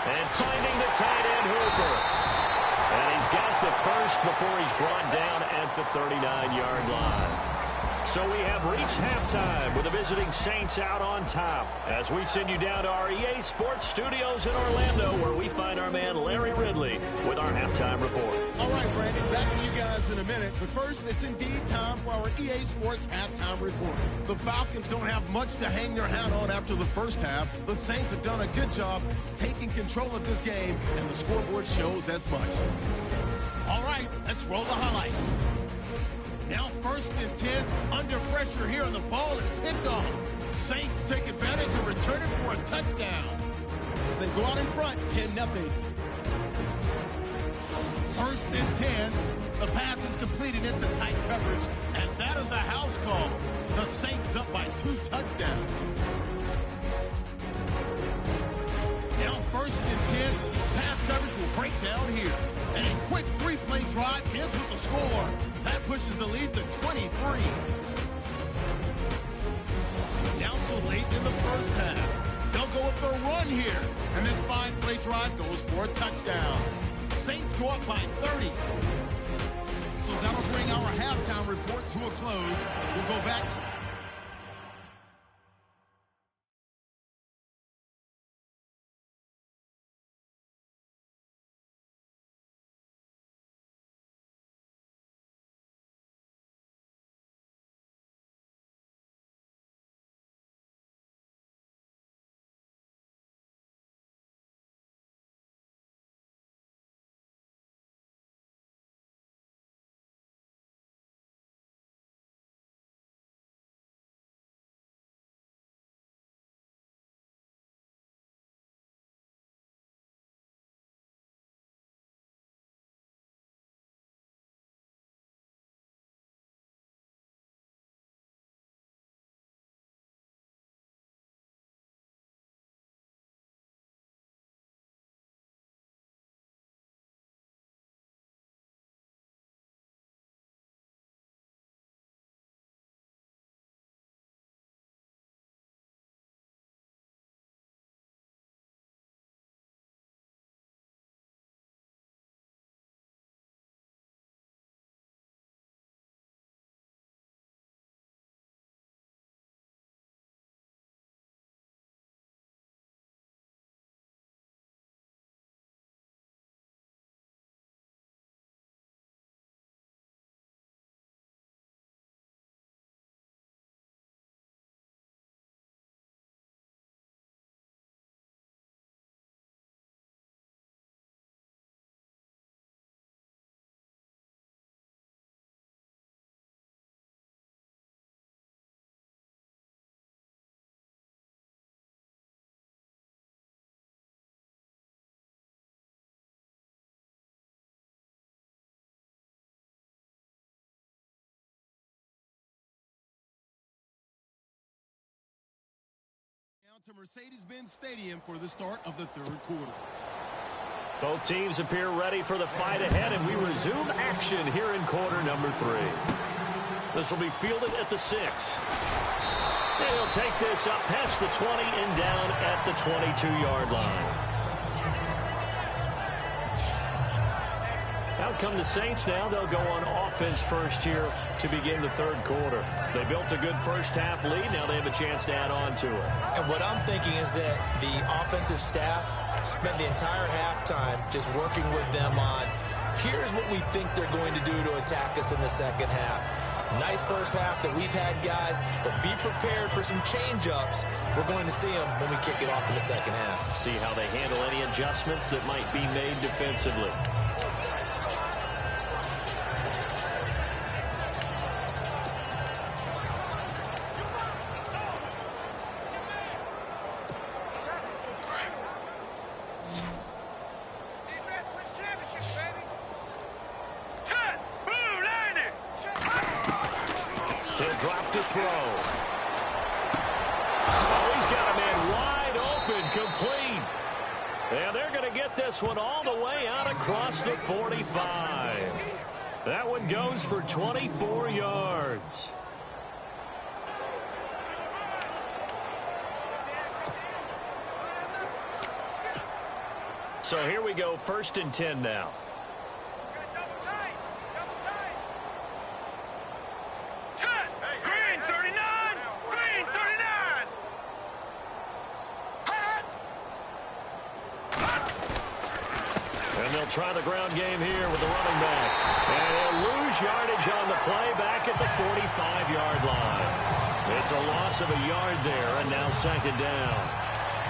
And finding the tight end, Hooper. And he's got the first before he's brought down at the 39-yard line. So we have reached halftime with the visiting Saints out on top as we send you down to our EA Sports Studios in Orlando where we find our man Larry Ridley with our halftime report. All right, Brandon, back to you guys in a minute. But first, it's indeed time for our EA Sports halftime report. The Falcons don't have much to hang their hat on after the first half. The Saints have done a good job taking control of this game, and the scoreboard shows as much. All right, let's roll the highlights. Now 1st and 10, under pressure here, and the ball is picked off. Saints take advantage and return it for a touchdown. As they go out in front, 10-0. 1st and 10, the pass is completed into tight coverage, and that is a house call. The Saints up by 2 touchdowns. Now 1st and 10, pass coverage will break down here. And a quick 3-play drive ends with a score. That pushes the lead to 23. Now so late in the first half. They'll go with their run here. And this 5-play drive goes for a touchdown. Saints go up by 30. So that'll bring our halftime report to a close. We'll go back to Mercedes-Benz Stadium for the start of the third quarter. Both teams appear ready for the fight ahead, and we resume action here in quarter number 3. This will be fielded at the 6. And he'll take this up past the 20 and down at the 22-yard line. Out come the Saints now. They'll go on offense first here to begin the third quarter. They built a good first-half lead. Now they have a chance to add on to it. And what I'm thinking is that the offensive staff spent the entire halftime just working with them on, here's what we think they're going to do to attack us in the second half. Nice first half that we've had, guys, but be prepared for some change-ups. We're going to see them when we kick it off in the second half. See how they handle any adjustments that might be made defensively. One all the way out across the 45. That one goes for 24 yards. So here we go, 1st and 10 now. Try the ground game here with the running back. And he'll lose yardage on the play back at the 45-yard line. It's a loss of a yard there, and now 2nd down.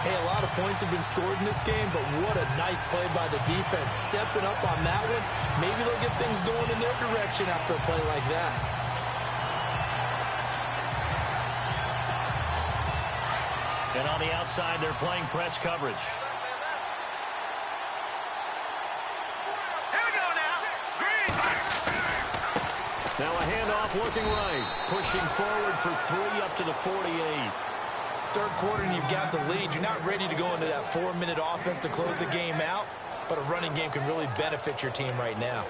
Hey, a lot of points have been scored in this game, but what a nice play by the defense. Stepping up on that one, maybe they'll get things going in their direction after a play like that. And on the outside, they're playing press coverage. Now a handoff looking right. Pushing forward for 3 up to the 48. Third quarter and you've got the lead. You're not ready to go into that 4-minute offense to close the game out, but a running game can really benefit your team right now.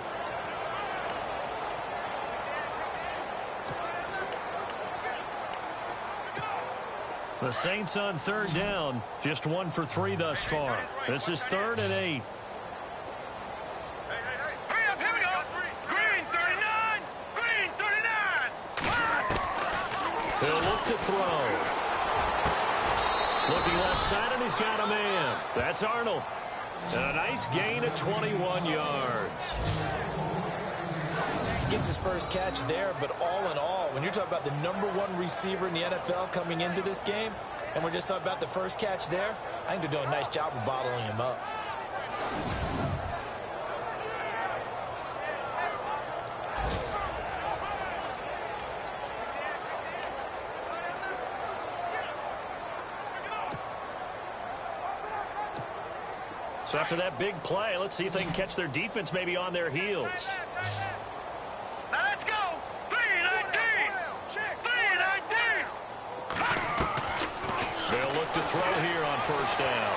The Saints on 3rd down. Just 1 for 3 thus far. This is 3rd and 8. He'll look to throw. Looking left side, and he's got a man. That's Arnold. And a nice gain of 21 yards. He gets his first catch there, but all in all, when you're talking about the #1 receiver in the NFL coming into this game, and we're just talking about the first catch there, I think they're doing a nice job of bottling him up. So after that big play, let's see if they can catch their defense maybe on their heels. Now let's go. 3-19. 3-19. They'll look to throw here on 1st down.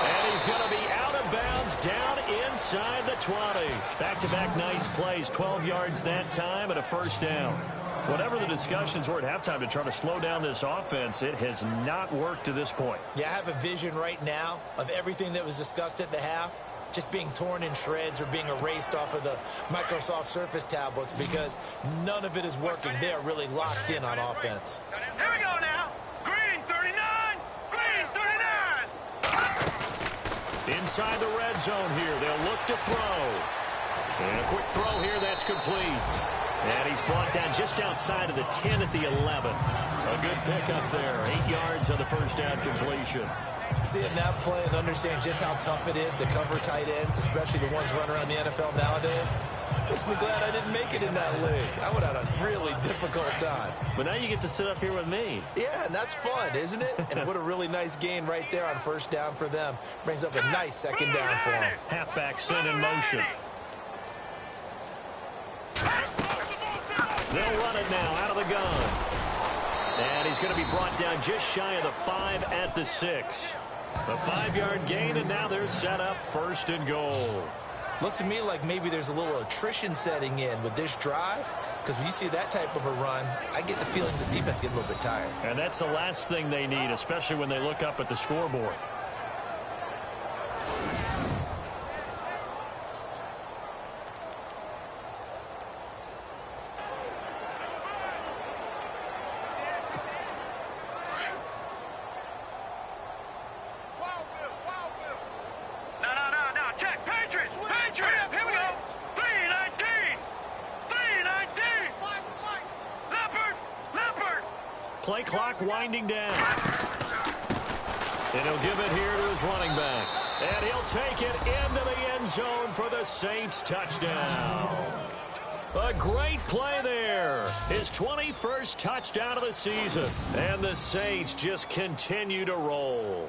And he's going to be out of bounds down inside the 20. Back-to-back nice plays. 12 yards that time and a 1st down. Whatever the discussions were at halftime to try to slow down this offense, it has not worked to this point. Yeah, I have a vision right now of everything that was discussed at the half just being torn in shreds or being erased off of the Microsoft Surface tablets because none of it is working. They are really locked in on offense. Here we go now. Green 39. Green 39. Inside the red zone here. They'll look to throw. And a quick throw here. That's complete. And he's brought down just outside of the 10 at the 11. A good pickup there. 8 yards on the 1st down completion. Seeing that play and understand just how tough it is to cover tight ends, especially the ones running around the NFL nowadays, makes me glad I didn't make it in that league. I would have had a really difficult time. But now you get to sit up here with me. Yeah, and that's fun, isn't it? And what a really nice gain right there on 1st down for them. Brings up a nice 2nd down for them. Halfback sent in motion. They'll run it now out of the gun. And he's going to be brought down just shy of the 5 at the 6. A 5-yard gain, and now they're set up 1st and goal. Looks to me like maybe there's a little attrition setting in with this drive, because when you see that type of a run, I get the feeling the defense gets a little bit tired. And that's the last thing they need, especially when they look up at the scoreboard. Play clock winding down. And he'll give it here to his running back. And he'll take it into the end zone for the Saints touchdown. A great play there. His 21st touchdown of the season. And the Saints just continue to roll.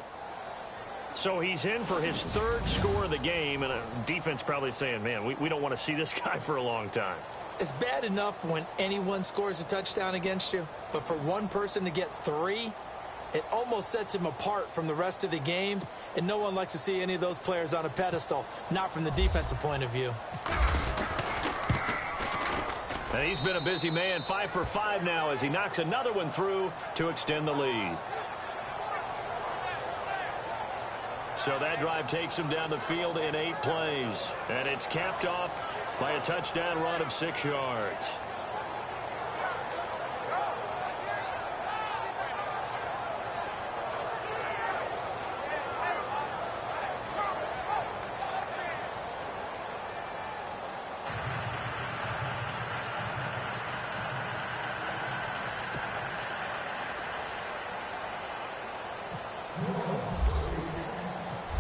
So he's in for his 3rd score of the game. And defense probably saying, man, we don't want to see this guy for a long time. It's bad enough when anyone scores a touchdown against you, but for one person to get 3, it almost sets him apart from the rest of the game, and no one likes to see any of those players on a pedestal, not from the defensive point of view. And he's been a busy man, 5 for 5 now as he knocks another one through to extend the lead. So that drive takes him down the field in 8 plays, and it's capped off by a touchdown run of 6 yards.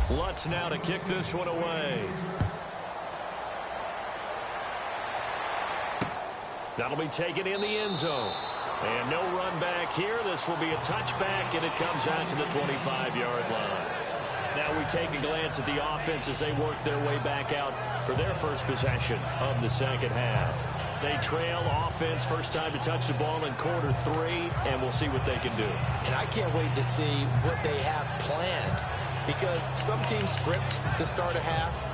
Lutz now to kick this one away. That'll be taken in the end zone. And no run back here. This will be a touchback, and it comes out to the 25-yard line. Now we take a glance at the offense as they work their way back out for their first possession of the second half. They trail offense, first time to touch the ball in quarter 3, and we'll see what they can do. And I can't wait to see what they have planned, because some teams script to start a half.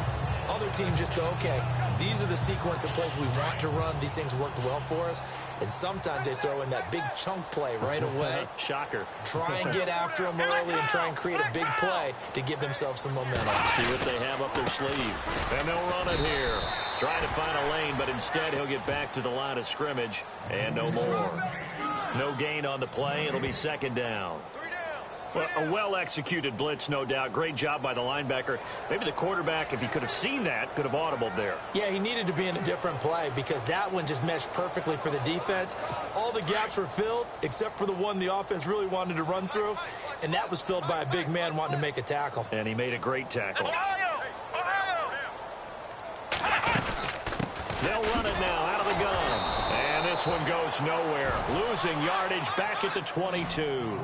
Other teams just go, okay, these are the sequence of plays we want to run. These things worked well for us. And sometimes they throw in that big chunk play right away. Shocker. Try and get after them early and try and create a big play to give themselves some momentum. See what they have up their sleeve. And they'll run it here. Trying to find a lane, but instead he'll get back to the line of scrimmage. And no more. No gain on the play. It'll be 2nd down. Well, a well-executed blitz, no doubt. Great job by the linebacker. Maybe the quarterback, if he could have seen that, could have audibled there. Yeah, he needed to be in a different play because that one just meshed perfectly for the defense. All the gaps were filled except for the one the offense really wanted to run through, and that was filled by a big man wanting to make a tackle. And he made a great tackle. They'll run it now out of the gun. And this one goes nowhere. Losing yardage back at the 22.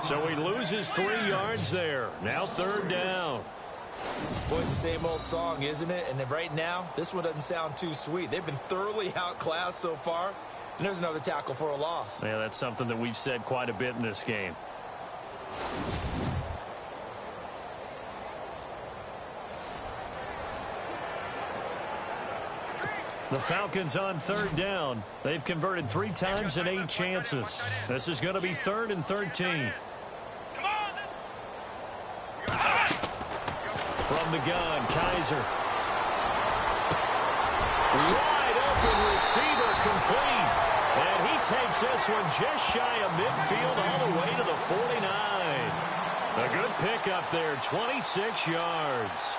So he loses 3 yards there. Now 3rd down. Boy, it's the same old song, isn't it? And right now, this one doesn't sound too sweet. They've been thoroughly outclassed so far. And there's another tackle for a loss. Yeah, that's something that we've said quite a bit in this game. The Falcons on 3rd down. They've converted 3 times in 8 chances. This is going to be 3rd and 13. From the gun, Kaiser. Wide open receiver complete. And he takes this one just shy of midfield all the way to the 49. A good pickup there, 26 yards.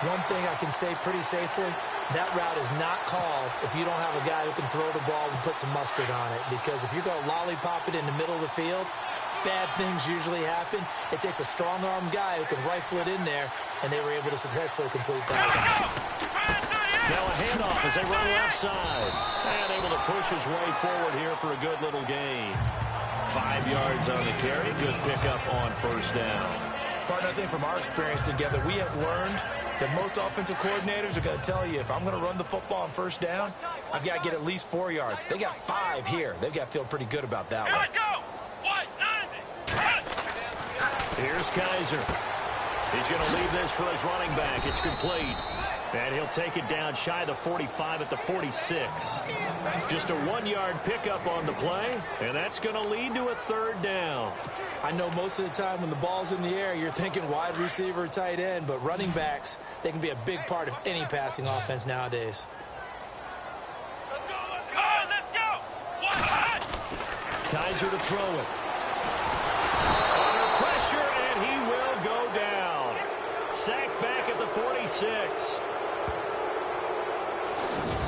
One thing I can say pretty safely, that route is not called if you don't have a guy who can throw the ball and put some mustard on it. Because if you're going to lollipop it in the middle of the field, bad things usually happen. It takes a strong-arm guy who can rifle it in there, and they were able to successfully complete that. Now a handoff as they run left side. And able to push his way forward here for a good little gain. 5 yards on the carry. Good pickup on 1st down. Partner, I think from our experience together, we have learned that most offensive coordinators are going to tell you, if I'm going to run the football on 1st down, I've got to get at least 4 yards. They got 5 here. They've got to feel pretty good about that one. Here's Kaiser. He's going to leave this for his running back. It's complete. And he'll take it down shy of the 45 at the 46. Just a 1-yard pickup on the play, and that's going to lead to a 3rd down. I know most of the time when the ball's in the air, you're thinking wide receiver, tight end, but running backs, they can be a big part of any passing offense nowadays. Let's go! Kaiser to throw it. Under pressure, and he will go down. Sacked back at the 46.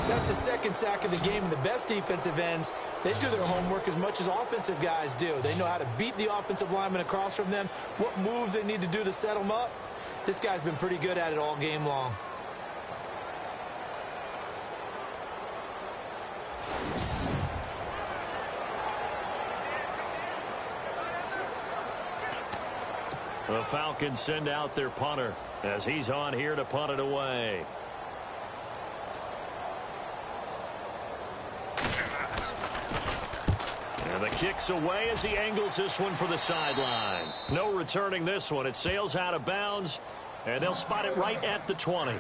That's the 2nd sack of the game, and the best defensive ends, they do their homework as much as offensive guys do. They know how to beat the offensive lineman across from them, what moves they need to do to set them up. This guy's been pretty good at it all game long. The Falcons send out their punter as he's on here to punt it away. And the kick's away as he angles this one for the sideline. No returning this one. It sails out of bounds, and they'll spot it right at the 20.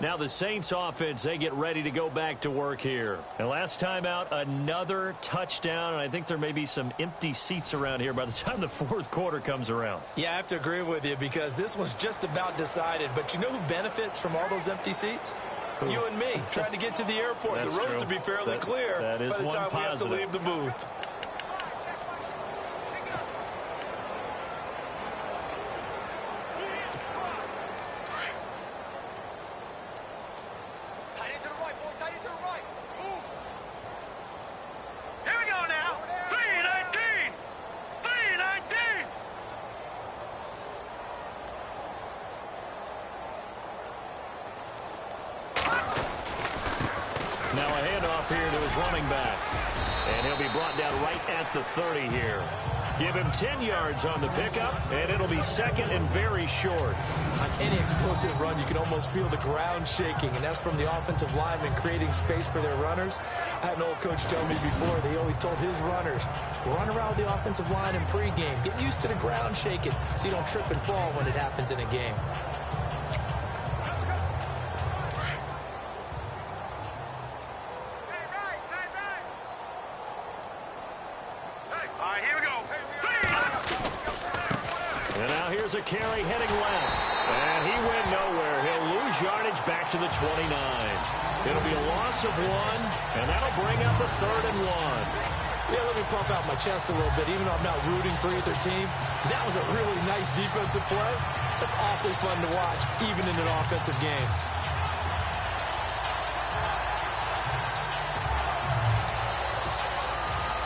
Now the Saints offense, they get ready to go back to work here. And last time out, another touchdown, and I think there may be some empty seats around here by the time the 4th quarter comes around. Yeah, I have to agree with you because this one's just about decided. But you know who benefits from all those empty seats? Who? You and me, trying to get to the airport. That's the roads true. will be fairly clear that is by the one time we have to positive. leave the booth. Tight end to the right, boy. Tight end to the right. Move. Here we go now. 3-19. 3-19. Now a handoff here to his running back. And he'll be brought down right at the 30 here. Give him 10 yards on the pickup, and it'll be 2nd and very short. On any explosive run, you can almost feel the ground shaking, and that's from the offensive linemen creating space for their runners. I had an old coach tell me before, they always told his runners, run around the offensive line in pregame. Get used to the ground shaking so you don't trip and fall when it happens in a game. All right, here we go. And now here's a carry heading left. And he went nowhere. He'll lose yardage back to the 29. It'll be a loss of 1, and that'll bring up a 3rd and 1. Yeah, let me pump out my chest a little bit, even though I'm not rooting for either team. That was a really nice defensive play. That's awfully fun to watch, even in an offensive game.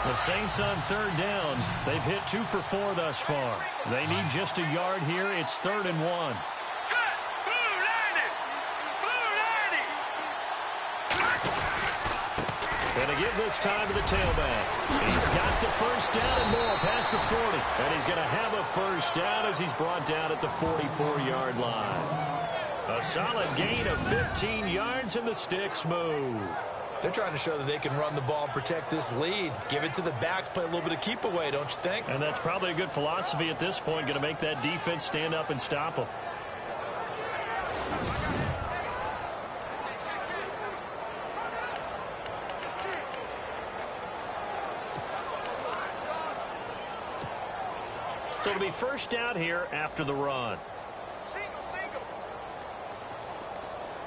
The Saints on 3rd down. They've hit 2 for 4 thus far. They need just a yard here. It's 3rd and 1. Set. Blue 90. Blue 90. And to give this time to the tailback. He's got the 1st down and more past the 40. And he's going to have a 1st down as he's brought down at the 44-yard line. A solid gain of 15 yards, and the sticks move. They're trying to show that they can run the ball and protect this lead. Give it to the backs, play a little bit of keep away, don't you think? And that's probably a good philosophy at this point, going to make that defense stand up and stop them. So it'll be 1st down here after the run.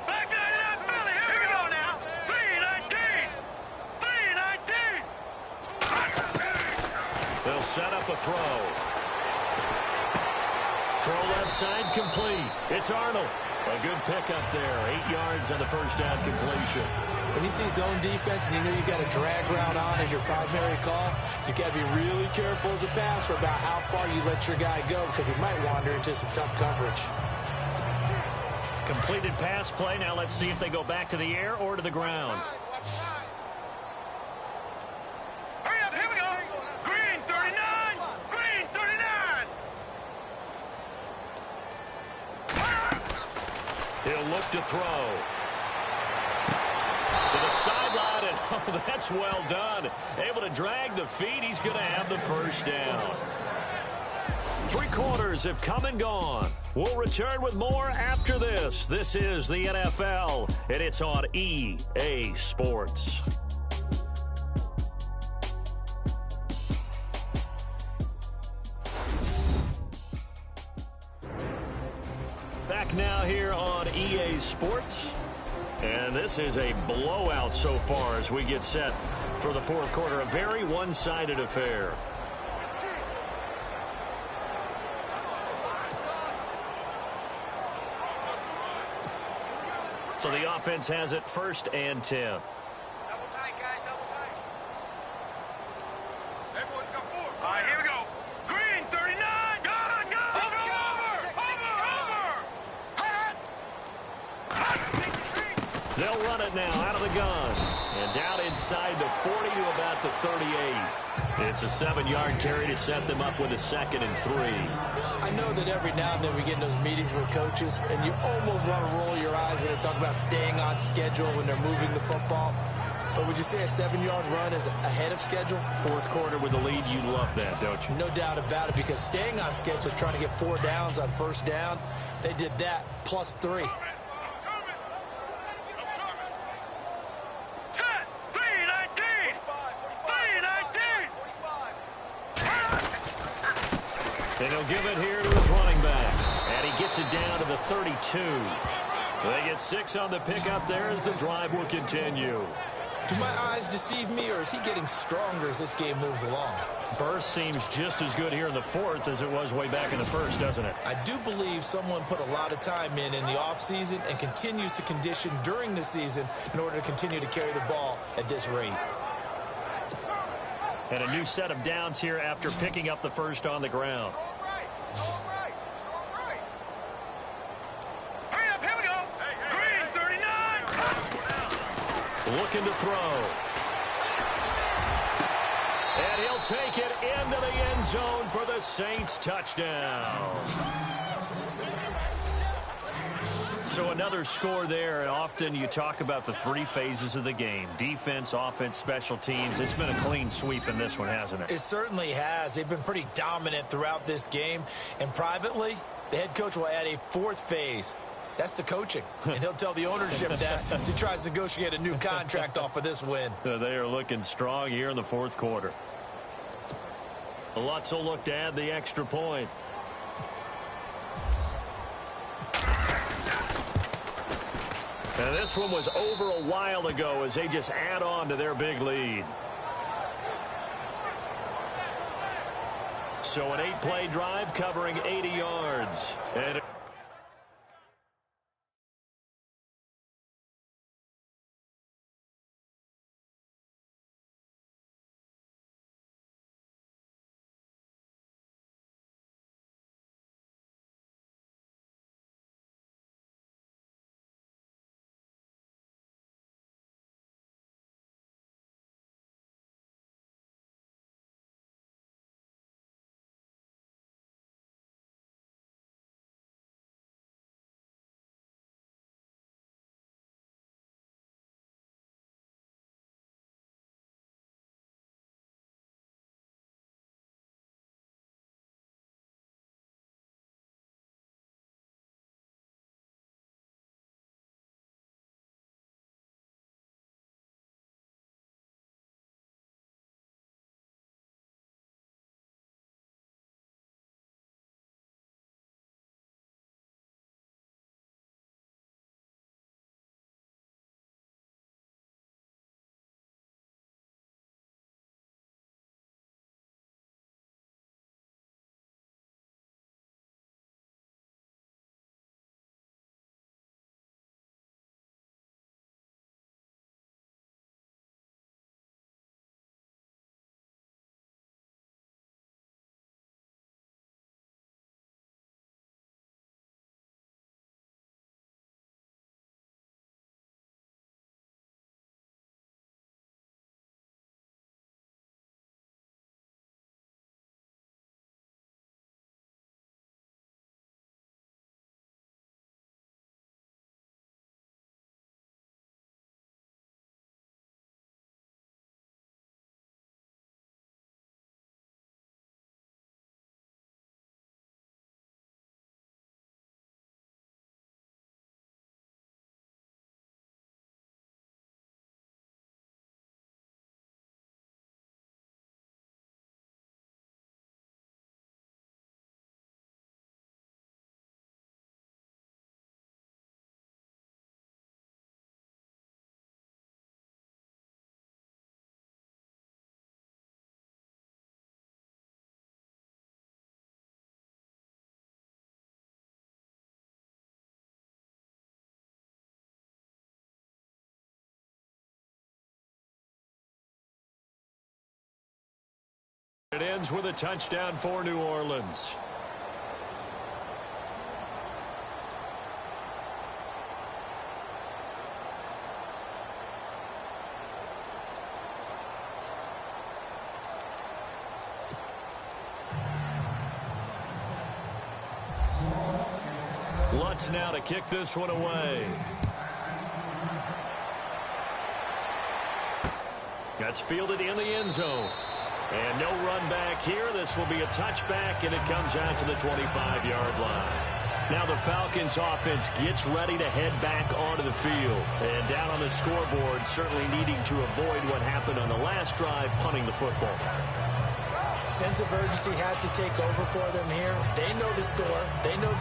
Back to that Philly. Here we go now. 3-19. They'll set up a throw. Throw left side complete. It's Arnold. A good pickup there. 8 yards on the 1st down completion. When you see zone defense and you know you've got a drag route on as your primary call, you've got to be really careful as a passer about how far you let your guy go because he might wander into some tough coverage. Completed pass play. Now let's see if they go back to the air or to the ground. Hurry up, here we go. Green 39. Green 39. He'll look to throw. To the sideline, and oh, that's well done. Able to drag the feet. He's going to have the 1st down. Three quarters have come and gone. We'll return with more after this. This is the NFL, and it's on EA Sports. Back now here on EA Sports. And this is a blowout so far as we get set for the fourth quarter. A very one-sided affair. So the offense has it 1st and 10. Double tight, guys, double tight. Everyone's got 4. All right, here we go. Green, 39. Go. Over. They'll run it now out of the gun. And down inside the 40 to about the 38. It's a 7-yard carry to set them up with a 2nd and 3. I know that every now and then we get in those meetings with coaches, and you almost want to roll your eyes when they talk about staying on schedule when they're moving the football. But would you say a 7-yard run is ahead of schedule? Fourth quarter with the lead, you love that, don't you? No doubt about it, because staying on schedule is trying to get 4 downs on 1st down. They did that, plus 3. And he'll give it here to his running back. And he gets it down to the 32. They get 6 on the pickup there as the drive will continue. Do my eyes deceive me, or is he getting stronger as this game moves along? Burst seems just as good here in the 4th as it was way back in the 1st, doesn't it? I do believe someone put a lot of time in the offseason and continues to condition during the season in order to continue to carry the ball at this rate. And a new set of downs here after picking up the 1st on the ground. Hurry up, here we go. Green, 39. Looking to throw. And he'll take it into the end zone for the Saints touchdown. So another score there, and often you talk about the 3 phases of the game. Defense, offense, special teams. It's been a clean sweep in this one, hasn't it? It certainly has. They've been pretty dominant throughout this game. And privately, the head coach will add a 4th phase. That's the coaching. And he'll tell the ownership that as he tries to negotiate a new contract off of this win. They are looking strong here in the 4th quarter. Lutz will look to add the extra point. And this one was over a while ago as they just add on to their big lead. So an 8-play drive covering 80 yards. And It ends with a touchdown for New Orleans. Lutz now to kick this one away. That's fielded in the end zone. And no run back here. This will be a touchback, and it comes out to the 25-yard line. Now the Falcons offense gets ready to head back onto the field. And down on the scoreboard, certainly needing to avoid what happened on the last drive, punting the football. Sense of urgency has to take over for them here. They know the score. They know...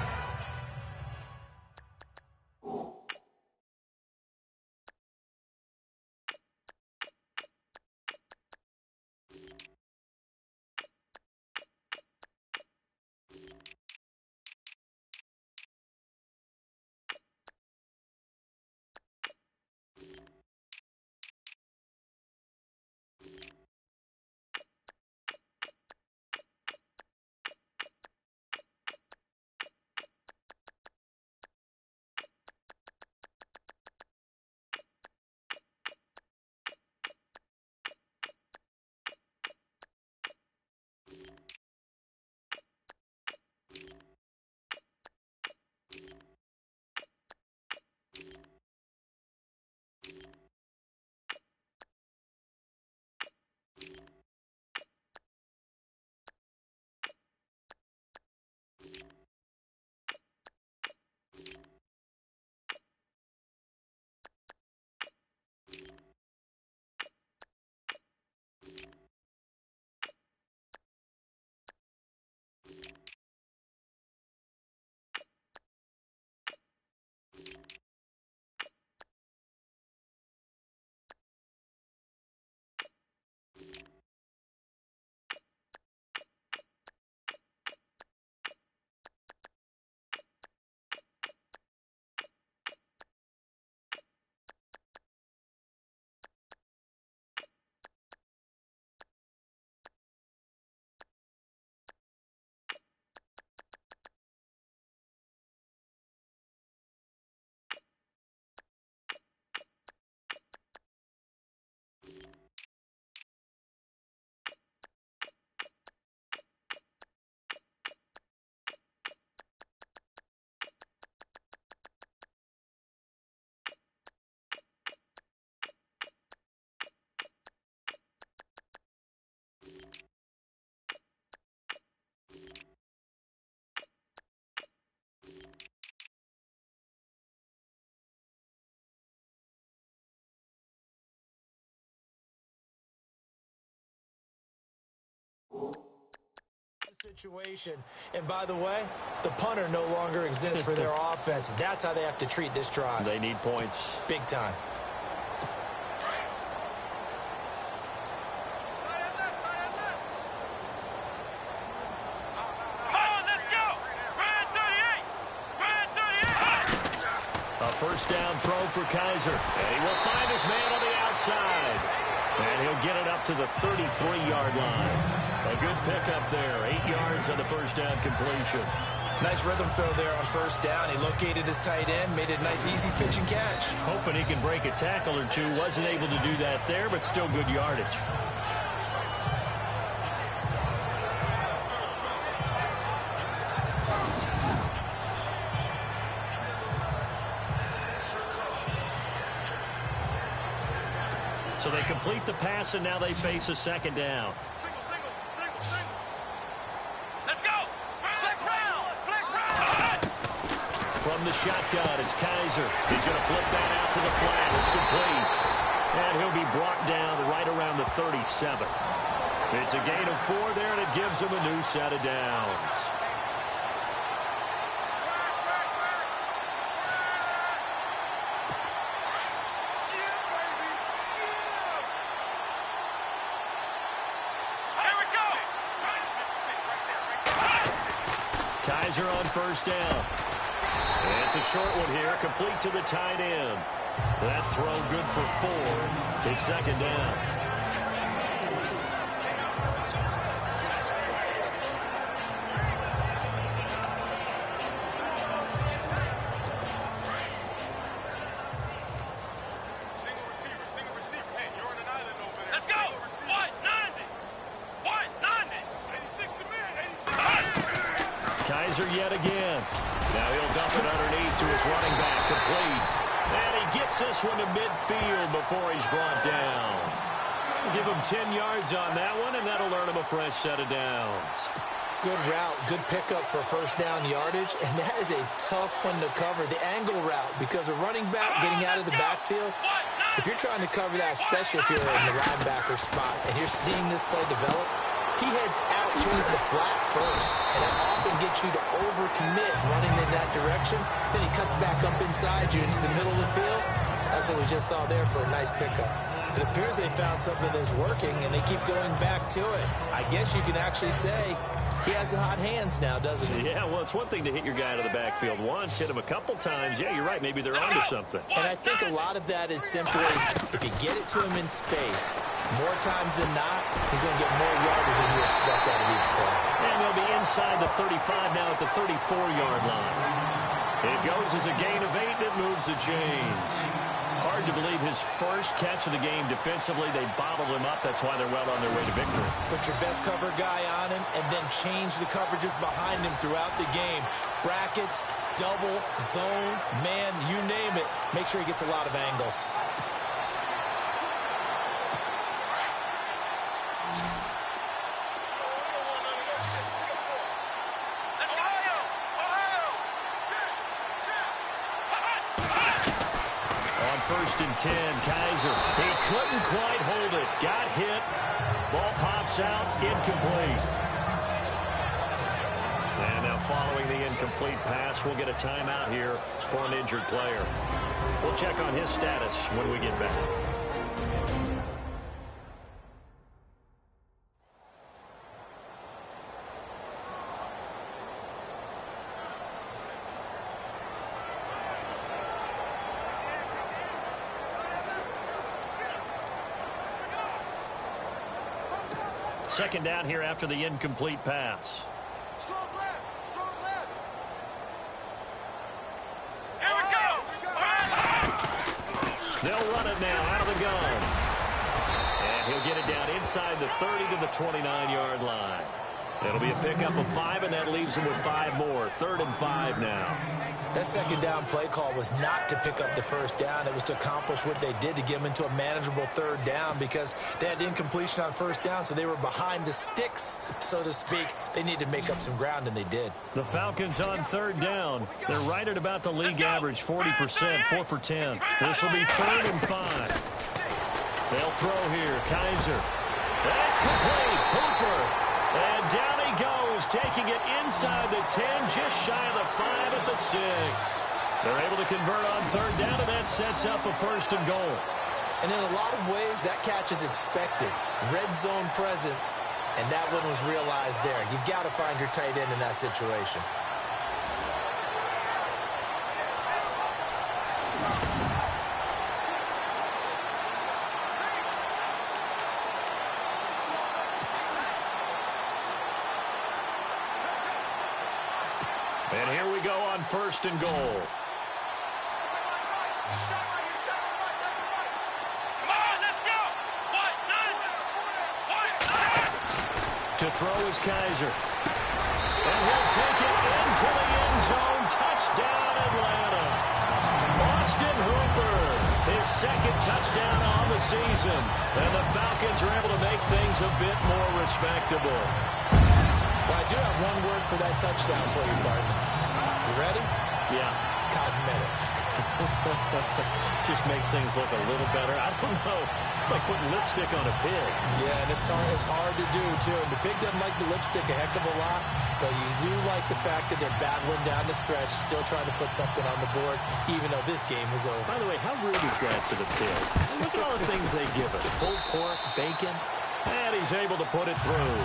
situation. And by the way, the punter no longer exists for their offense. That's how they have to treat this drive. They need points. Big time. First down throw for Kaiser. And he will find his man on the outside. And he'll get it up to the 33-yard line. A good pickup there. 8 yards on the first down completion. Nice rhythm throw there on first down. He located his tight end, made it a nice easy pitch and catch. Hoping he can break a tackle or two. Wasn't able to do that there, but still good yardage. So they complete the pass, and now they face a second down. Let's go! Flex round! Flex round! From the shotgun, it's Kaiser. He's going to flip that out to the flat. It's complete. And he'll be brought down right around the 37. It's a gain of 4 there, and it gives him a new set of downs. Kaiser on first down. And it's a short one here, complete to the tight end. That throw good for 4. It's second down. Kaiser yet again. Now he'll dump it underneath to his running back, complete. And he gets this one to midfield before he's brought down. Give him 10 yards on that one, and that'll earn him a fresh set of downs. Good route, good pickup for first down yardage, and that is a tough one to cover, the angle route, because a running back getting out of the backfield, if you're trying to cover that, especially if you're in the linebacker spot, and you're seeing this play develop, he heads out towards the flat first, and that often gets you to overcommit running in that direction. Then he cuts back up inside you into the middle of the field. That's what we just saw there for a nice pickup. It appears they found something that's working, and they keep going back to it. I guess you can actually say he has the hot hands now, doesn't he? Yeah, well, it's one thing to hit your guy out of the backfield once, hit him a couple times. Yeah, you're right. Maybe they're onto something. And I think a lot of that is simply, if you get it to him in space, more times than not, he's going to get more yardage than you expect out of each play. And they'll be inside the 35 now at the 34-yard line. It goes as a gain of 8, and it moves the chains. Hard to believe his first catch of the game defensively. They bottled him up. That's why they're well on their way to victory. Put your best cover guy on him and then change the coverages behind him throughout the game. Brackets, double, zone, man, you name it. Make sure he gets a lot of angles. First and 10, Kaiser. He couldn't quite hold it. Got hit. Ball pops out, incomplete. And now following the incomplete pass, we'll get a timeout here for an injured player. We'll check on his status when we get back. Second down here after the incomplete pass. Strong left. Strong left. Here we go. They'll run it now out of the gun. And he'll get it down inside the 30 to the 29-yard line. It'll be a pickup of 5, and that leaves him with 5 more. 3rd and 5 now. That second down play call was not to pick up the first down. It was to accomplish what they did to get them into a manageable 3rd down because they had incompletion on first down, so they were behind the sticks, so to speak. They needed to make up some ground, and they did. The Falcons on 3rd down. They're right at about the league average, 40%, 4 for 10. This will be 3rd and 5. They'll throw here. Kaiser. That's complete. Hooper. And down he goes, taking it inside the 10, just shy of the 5 at the 6. They're able to convert on 3rd down, and that sets up a 1st and goal. And in a lot of ways, that catch is expected. Red zone presence, and that one was realized there. You've got to find your tight end in that situation. And here we go on 1st and goal. Come on, let's go. To throw is Kaiser. And he'll take it into the end zone. Touchdown, Atlanta. Austin Hooper, his 2nd touchdown on the season. And the Falcons are able to make things a bit more respectable. Well, I do have one word for that touchdown for you, partner. You ready? Yeah. Cosmetics. Just makes things look a little better. I don't know. It's like putting lipstick on a pig. Yeah, and it's hard to do, too. And the pig doesn't like the lipstick a heck of a lot, but you do like the fact that they're battling down the stretch, still trying to put something on the board, even though this game is over. By the way, how rude is that to the pig? Look at all the things they give us. Pulled pork, bacon, and he's able to put it through.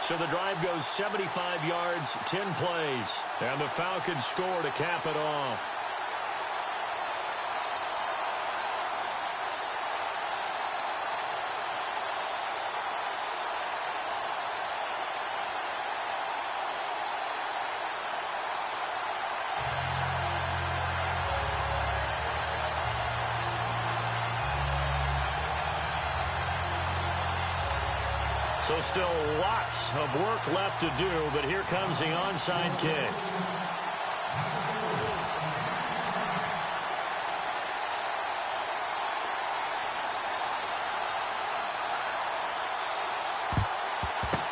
So the drive goes 75 yards, 10 plays. And the Falcons score to cap it off. So still lots of work left to do, but here comes the onside kick.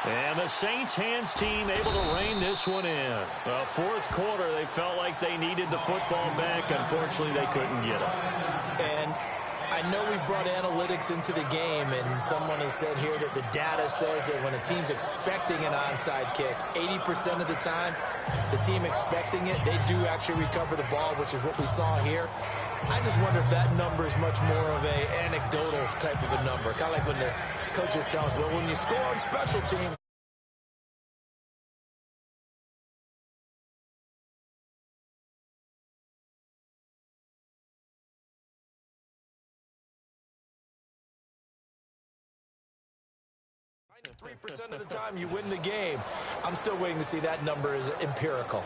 And the Saints hands team able to rein this one in. Well, fourth quarter, they felt like they needed the football back. Unfortunately, they couldn't get it. And I know we brought analytics into the game, and someone has said here that the data says that when a team's expecting an onside kick, 80% of the time, the team expecting it, they do actually recover the ball, which is what we saw here. I just wonder if that number is much more of an anecdotal type of a number. Kind of like when the coaches tell us, well, when you score on special teams, % of the time you win the game. I'm still waiting to see that number is empirical.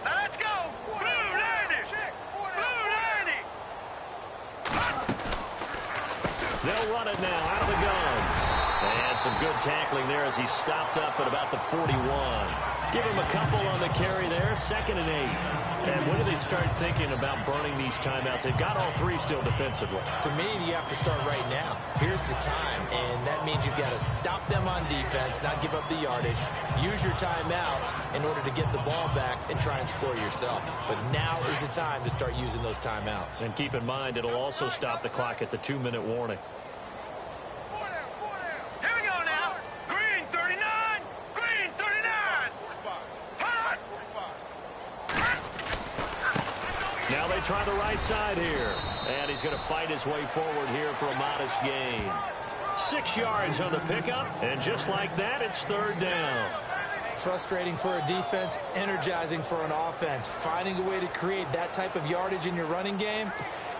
Let's go! Blue Lady! Blue Lady! They'll run it now out of the gun. And some good tackling there as he stopped up at about the 41. Give him a couple on the carry there, 2nd and 8. And when do they start thinking about burning these timeouts? They've got all three still defensively. To me, you have to start right now. Here's the time, and that means you've got to stop them on defense, not give up the yardage, use your timeouts in order to get the ball back and try and score yourself. But now is the time to start using those timeouts. And keep in mind, it'll also stop the clock at the 2-minute warning. Here we go now. Green 39. Green 39. Hot. Now they try the right side here. And he's going to fight his way forward here for a modest gain. 6 yards on the pickup. And just like that, it's 3rd down. Frustrating for a defense, energizing for an offense. Finding a way to create that type of yardage in your running game,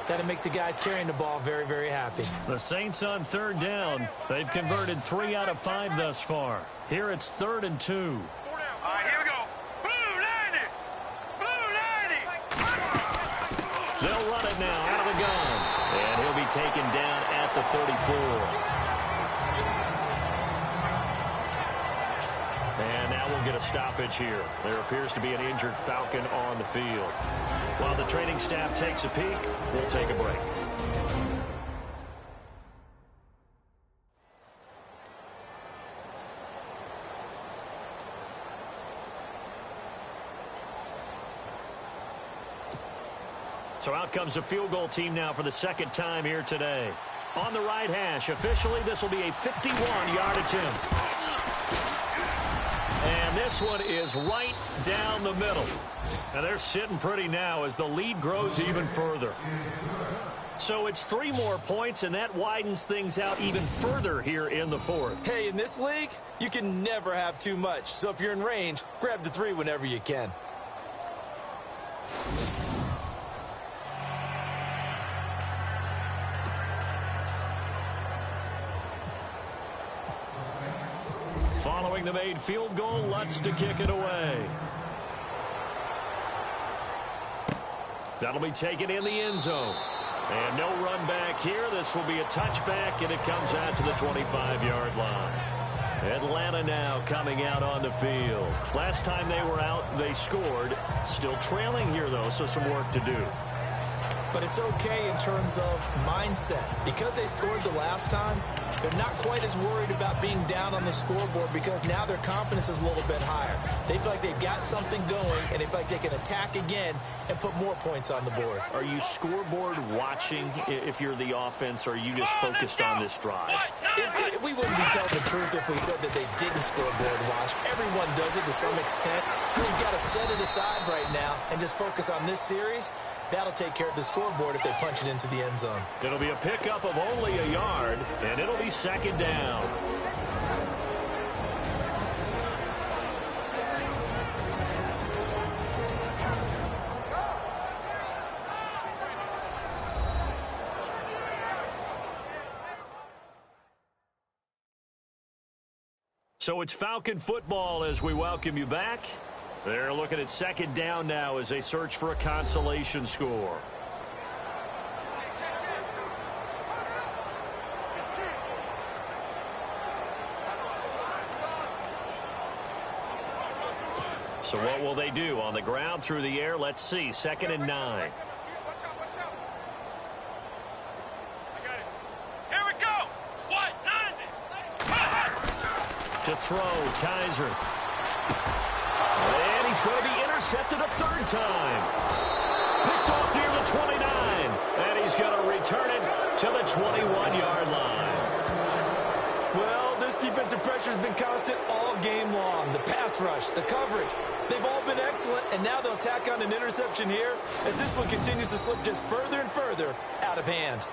that'll make the guys carrying the ball very, very happy. The Saints on 3rd down. They've converted 3 out of 5 thus far. Here it's 3rd and 2. All right, here we go. Blue Lady. Blue Lady. They'll run it now out of the gun. And he'll be taken down at the 34. And now we'll get a stoppage here. There appears to be an injured Falcon on the field. While the training staff takes a peek, we'll take a break. So out comes the field goal team now for the 2nd time here today. On the right hash, officially this will be a 51-yard attempt. And this one is right down the middle. And they're sitting pretty now as the lead grows even further. So it's 3 more points, and that widens things out even further here in the 4th. Hey, in this league, you can never have too much. So if you're in range, grab the 3 whenever you can. Following the made field goal, Lutz to kick it away. That'll be taken in the end zone. And no run back here. This will be a touchback, and it comes out to the 25-yard line. Atlanta now coming out on the field. Last time they were out, they scored. Still trailing here, though, so some work to do. but it's okay in terms of mindset. Because they scored the last time, they're not quite as worried about being down on the scoreboard because now their confidence is a little bit higher. They feel like they've got something going, and they feel like they can attack again and put more points on the board. Are you scoreboard watching if you're the offense, or are you just focused on this drive? We wouldn't be telling the truth if we said that they didn't scoreboard watch. Everyone does it to some extent, but you've got to set it aside right now and just focus on this series. That'll take care of the scoreboard if they punch it into the end zone. It'll be a pickup of only a yard, and it'll be second down. So it's Falcon football as we welcome you back. They're looking at second down now as they search for a consolation score. So what will they do? On the ground, through the air? Let's see. 2nd and 9. Here we go. What? 90. To throw, Kaiser. And he's going to be intercepted a third time. Picked off near the 29. And he's going to return it to the 21-yard line. Well, this defensive pressure has been constant all game long. The pass rush, the coverage, they've all been excellent, and now they'll tack on an interception here as this one continues to slip just further and further out of hand.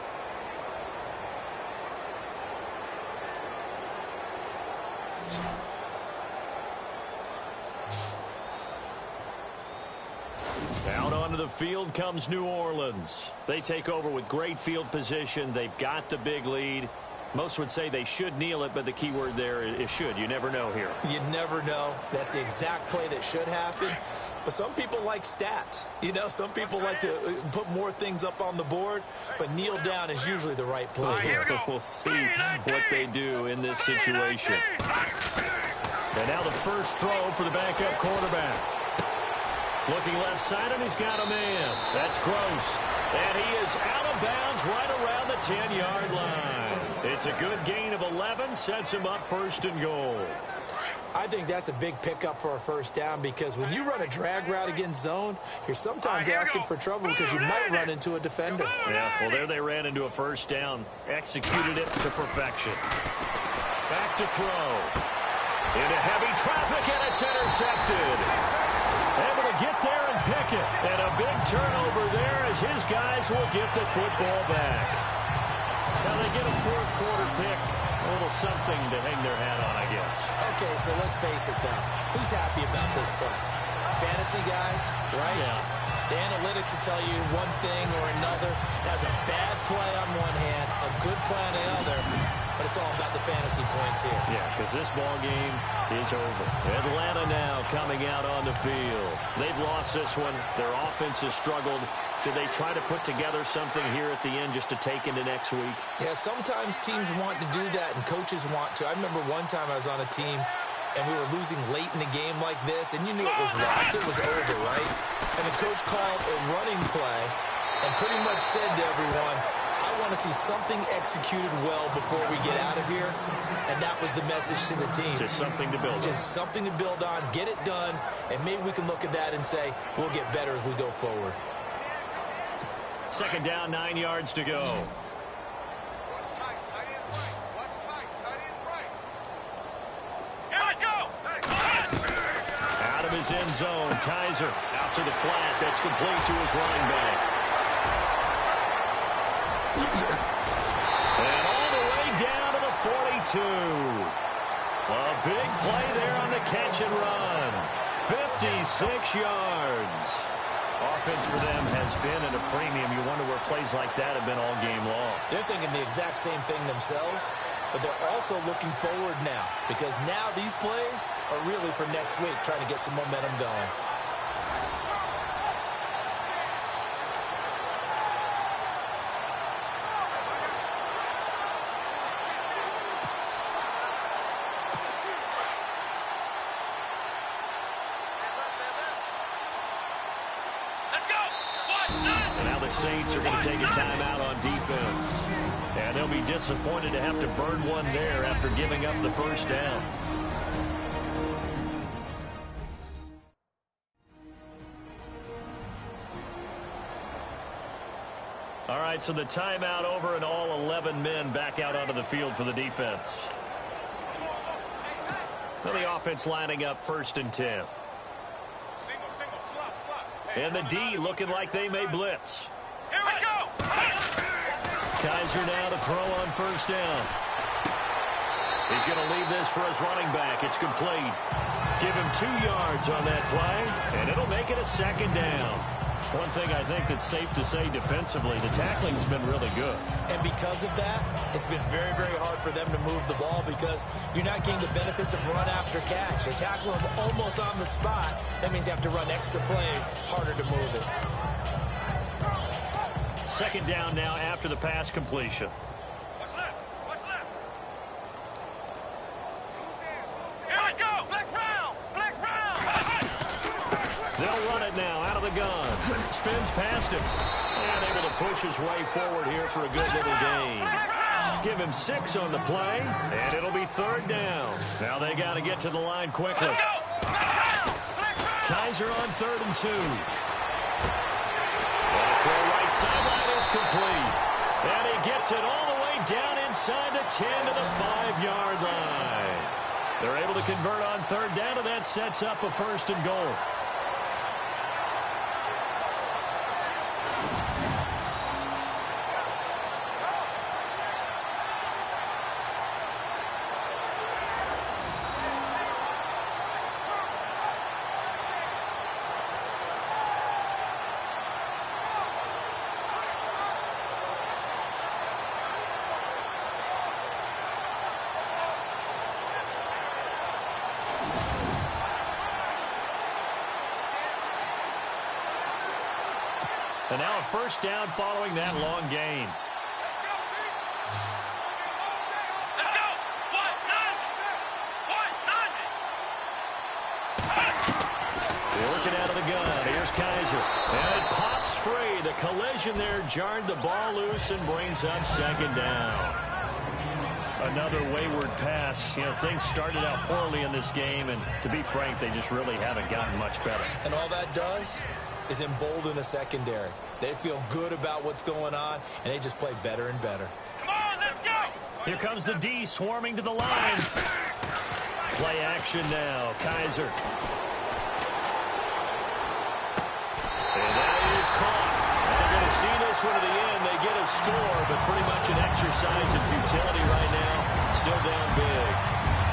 Out onto the field comes New Orleans. They take over with great field position. They've got the big lead. Most would say they should kneel it, but the key word there is should. You never know here. You never know. That's the exact play that should happen. But some people like stats. You know, some people like to put more things up on the board, but kneel down is usually the right play. We'll see what they do in this situation. And now the first throw for the backup quarterback. Looking left side, and he's got a man. That's Gross. And he is out of bounds right around the 10-yard line. It's a good gain of 11, sets him up 1st and goal. I think that's a big pickup for a first down because when you run a drag route against zone, you're sometimes asking for trouble because you might run into a defender. Yeah, well, there they ran into a first down. Executed it to perfection. Back to throw. Into heavy traffic, and it's intercepted. Able to get there and pick it. And a big turnover there as his guys will get the football back. Now they get a 4th quarter pick. A little something to hang their hat on, I guess. Okay, so let's face it, though. Who's happy about this play? Fantasy guys, right? Yeah. The analytics will tell you one thing or another. That's a bad play on one hand, a good play on the other. But it's all about the fantasy points here. Yeah, because this ball game is over. Atlanta now coming out on the field. They've lost this one. Their offense has struggled. Do they try to put together something here at the end just to take into next week? Yeah, sometimes teams want to do that, and coaches want to. I remember one time I was on a team, and we were losing late in the game like this, and you knew it was lost. It was over, right? And the coach called a running play and pretty much said to everyone, I want to see something executed well before we get out of here. And that was the message to the team. Just something to build on. Just something to build on, get it done, and maybe we can look at that and say, we'll get better as we go forward. 2nd down, 9 yards to go. Watch tight, tight end right. Watch tight, tight end right. Here we go. Out of his end zone, Kaiser out to the flat. That's complete to his running back. And all the way down to the 42. A big play there on the catch and run. 56 yards. Offense for them has been at a premium. You wonder where plays like that have been all game long. They're thinking the exact same thing themselves, but they're also looking forward now because now these plays are really for next week, trying to get some momentum going. the Saints are going to take a timeout on defense. And they'll be disappointed to have to burn one there after giving up the first down. All right, so the timeout over and all 11 men back out onto the field for the defense. Well, the offense lining up 1st and 10. And the D looking like they may blitz. Here we go! Kaiser now to throw on 1st down. He's going to leave this for his running back. It's complete. Give him 2 yards on that play, and it'll make it a 2nd down. One thing I think that's safe to say defensively, the tackling's been really good. And because of that, it's been very, very hard for them to move the ball because you're not getting the benefits of run after catch. They're tackling them almost on the spot. That means you have to run extra plays, harder to move it. 2nd down now after the pass completion. What's left? What's left? Here we go! Flex round! Flex round! They'll run it now out of the gun. Spins past him. And able to push his way forward here for a good little gain. Give him 6 on the play, and it'll be 3rd down. Now they got to get to the line quickly. Kaiser on 3rd and 2. Throw right sideline is complete. And he gets it all the way down inside the 10 to the 5-yard line. They're able to convert on 3rd down, and that sets up a 1st and goal. And now a 1st down following that long gain. Let's go! Working out of the gun. Here's Kaiser. And it pops free. The collision there jarred the ball loose and brings up 2nd down. Another wayward pass. You know, things started out poorly in this game, and to be frank, they just really haven't gotten much better. And all that does is embolden the secondary. They feel good about what's going on, and they just play better and better. Come on, let's go! Here comes the D swarming to the line. Play action now. Kaiser. And that is caught. And they're going to see this one to the end. They get a score, but pretty much an exercise in futility right now. Still down big.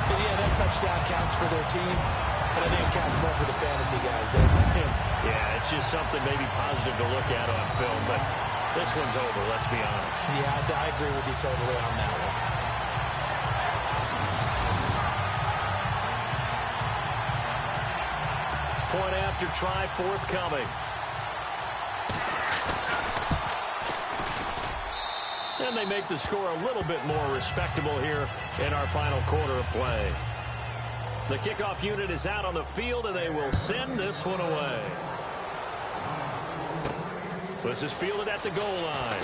And yeah, that touchdown counts for their team, but I think it counts more for the fantasy guys, doesn't it? Yeah, it's just something maybe positive to look at on film, but this one's over, let's be honest. Yeah, I agree with you totally on that one. Point after try forthcoming. And they make the score a little bit more respectable here in our final quarter of play. The kickoff unit is out on the field, and they will send this one away. This is fielded at the goal line.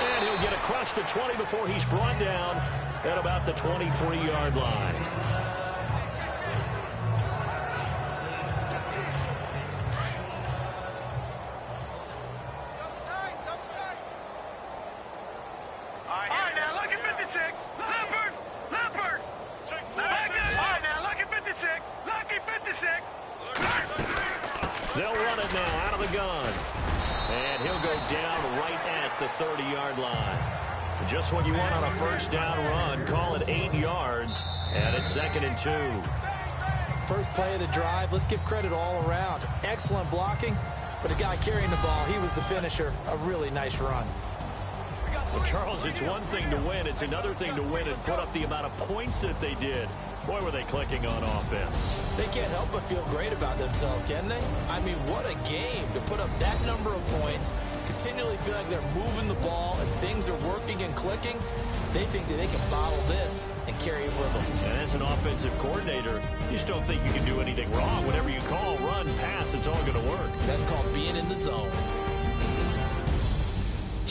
And he'll get across the 20 before he's brought down at about the 23-yard line. All right, now look at 56. Leopard! Leopard! All right, now look at 56. Lucky 56. They'll run it now out of the gun. And he'll go down right at the 30-yard line. Just what you want on a 1st down run. Call it 8 yards. And it's 2nd and 2. First play of the drive, let's give credit all around. Excellent blocking, but the guy carrying the ball, he was the finisher. A really nice run. Well, Charles, it's one thing to win. It's another thing to win and put up the amount of points that they did. Boy, were they clicking on offense. They can't help but feel great about themselves, can they? I mean, what a game to put up that number of points, continually feel like they're moving the ball and things are working and clicking. They think that they can bottle this and carry it with them. And as an offensive coordinator, you just don't think you can do anything wrong. Whatever you call, run, pass, it's all going to work. That's called being in the zone.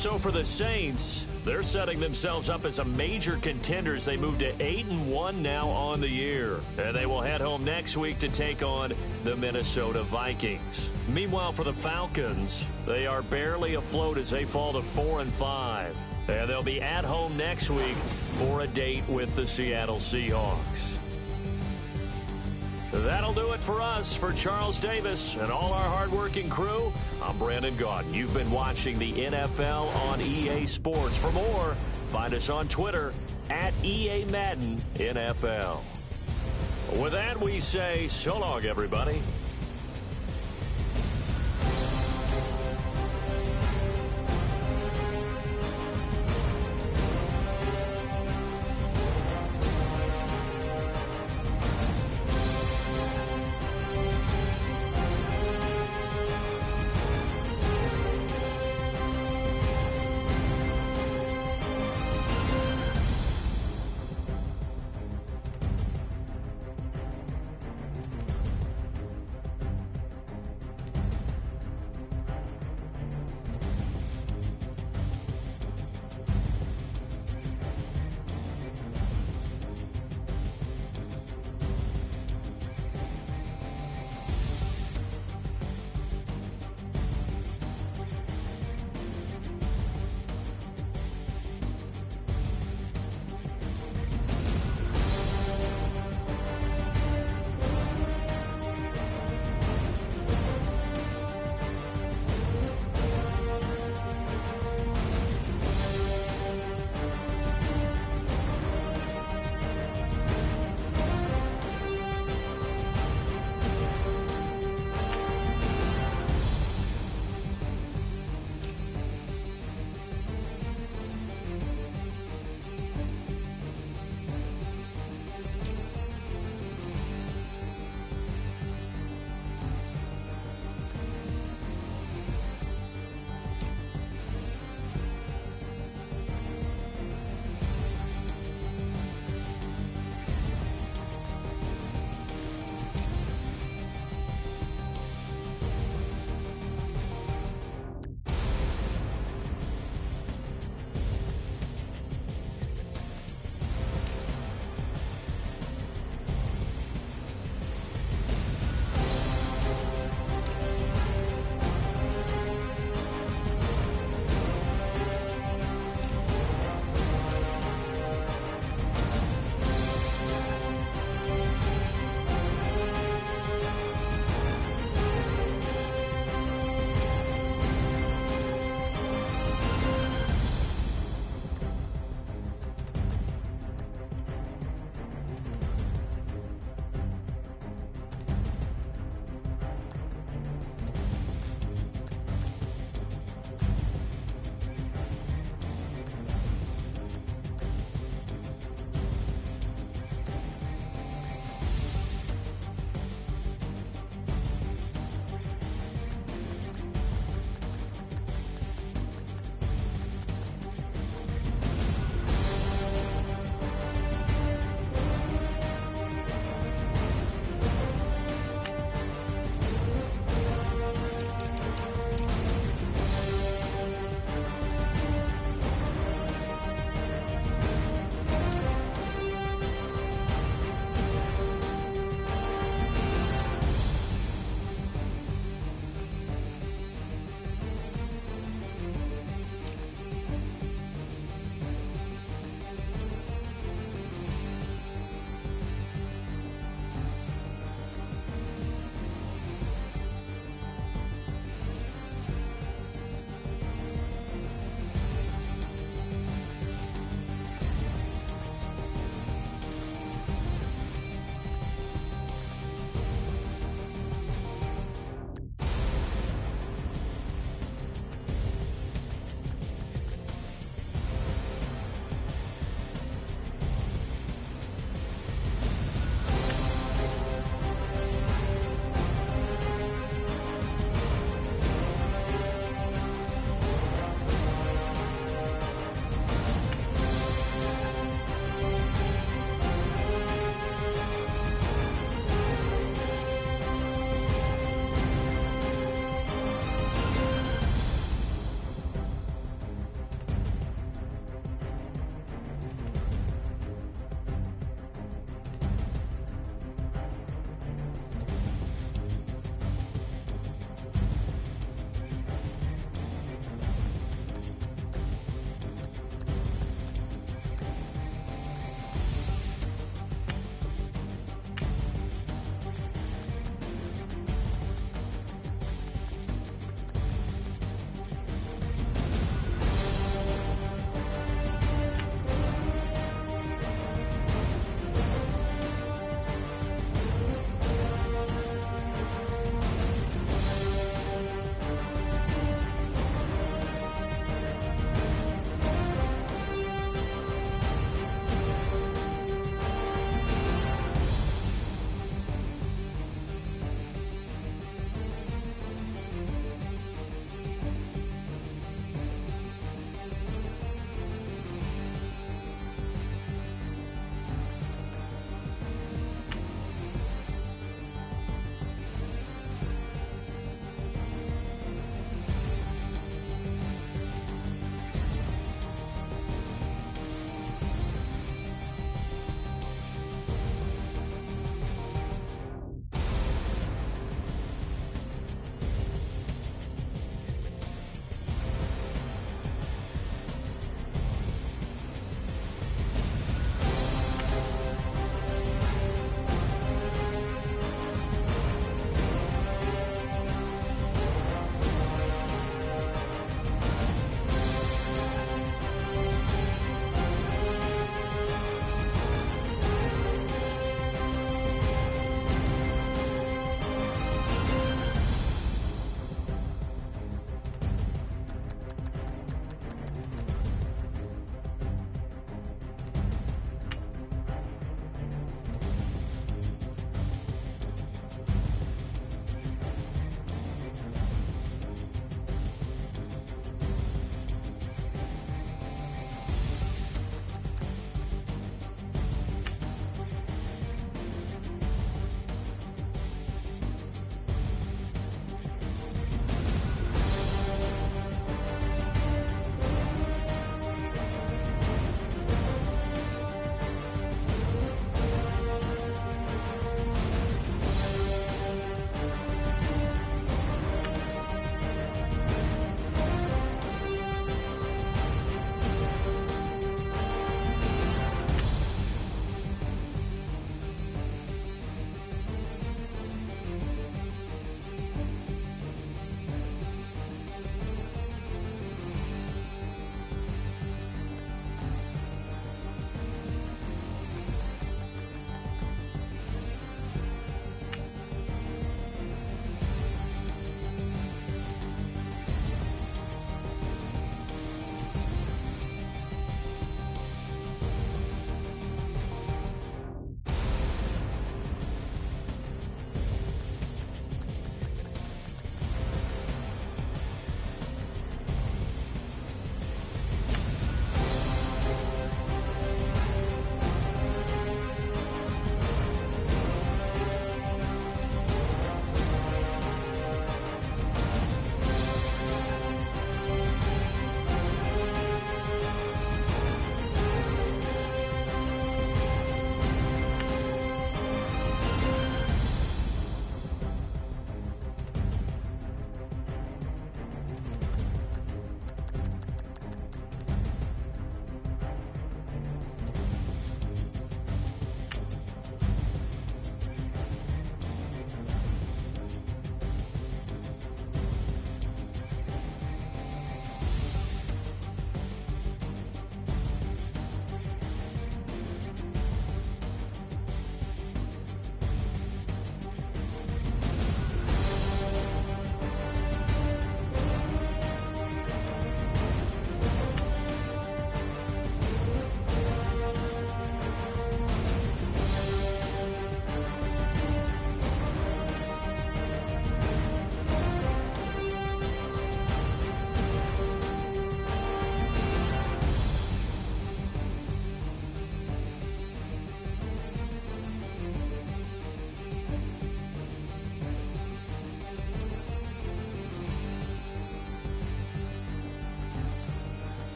So for the Saints, they're setting themselves up as a major contender as they move to 8-1 now on the year. And they will head home next week to take on the Minnesota Vikings. Meanwhile, for the Falcons, they are barely afloat as they fall to 4-5. And they'll be at home next week for a date with the Seattle Seahawks. That'll do it for us. For Charles Davis and all our hardworking crew, I'm Brandon Gaudin. You've been watching the NFL on EA Sports. For more, find us on Twitter at EA Madden NFL. With that, we say so long, everybody.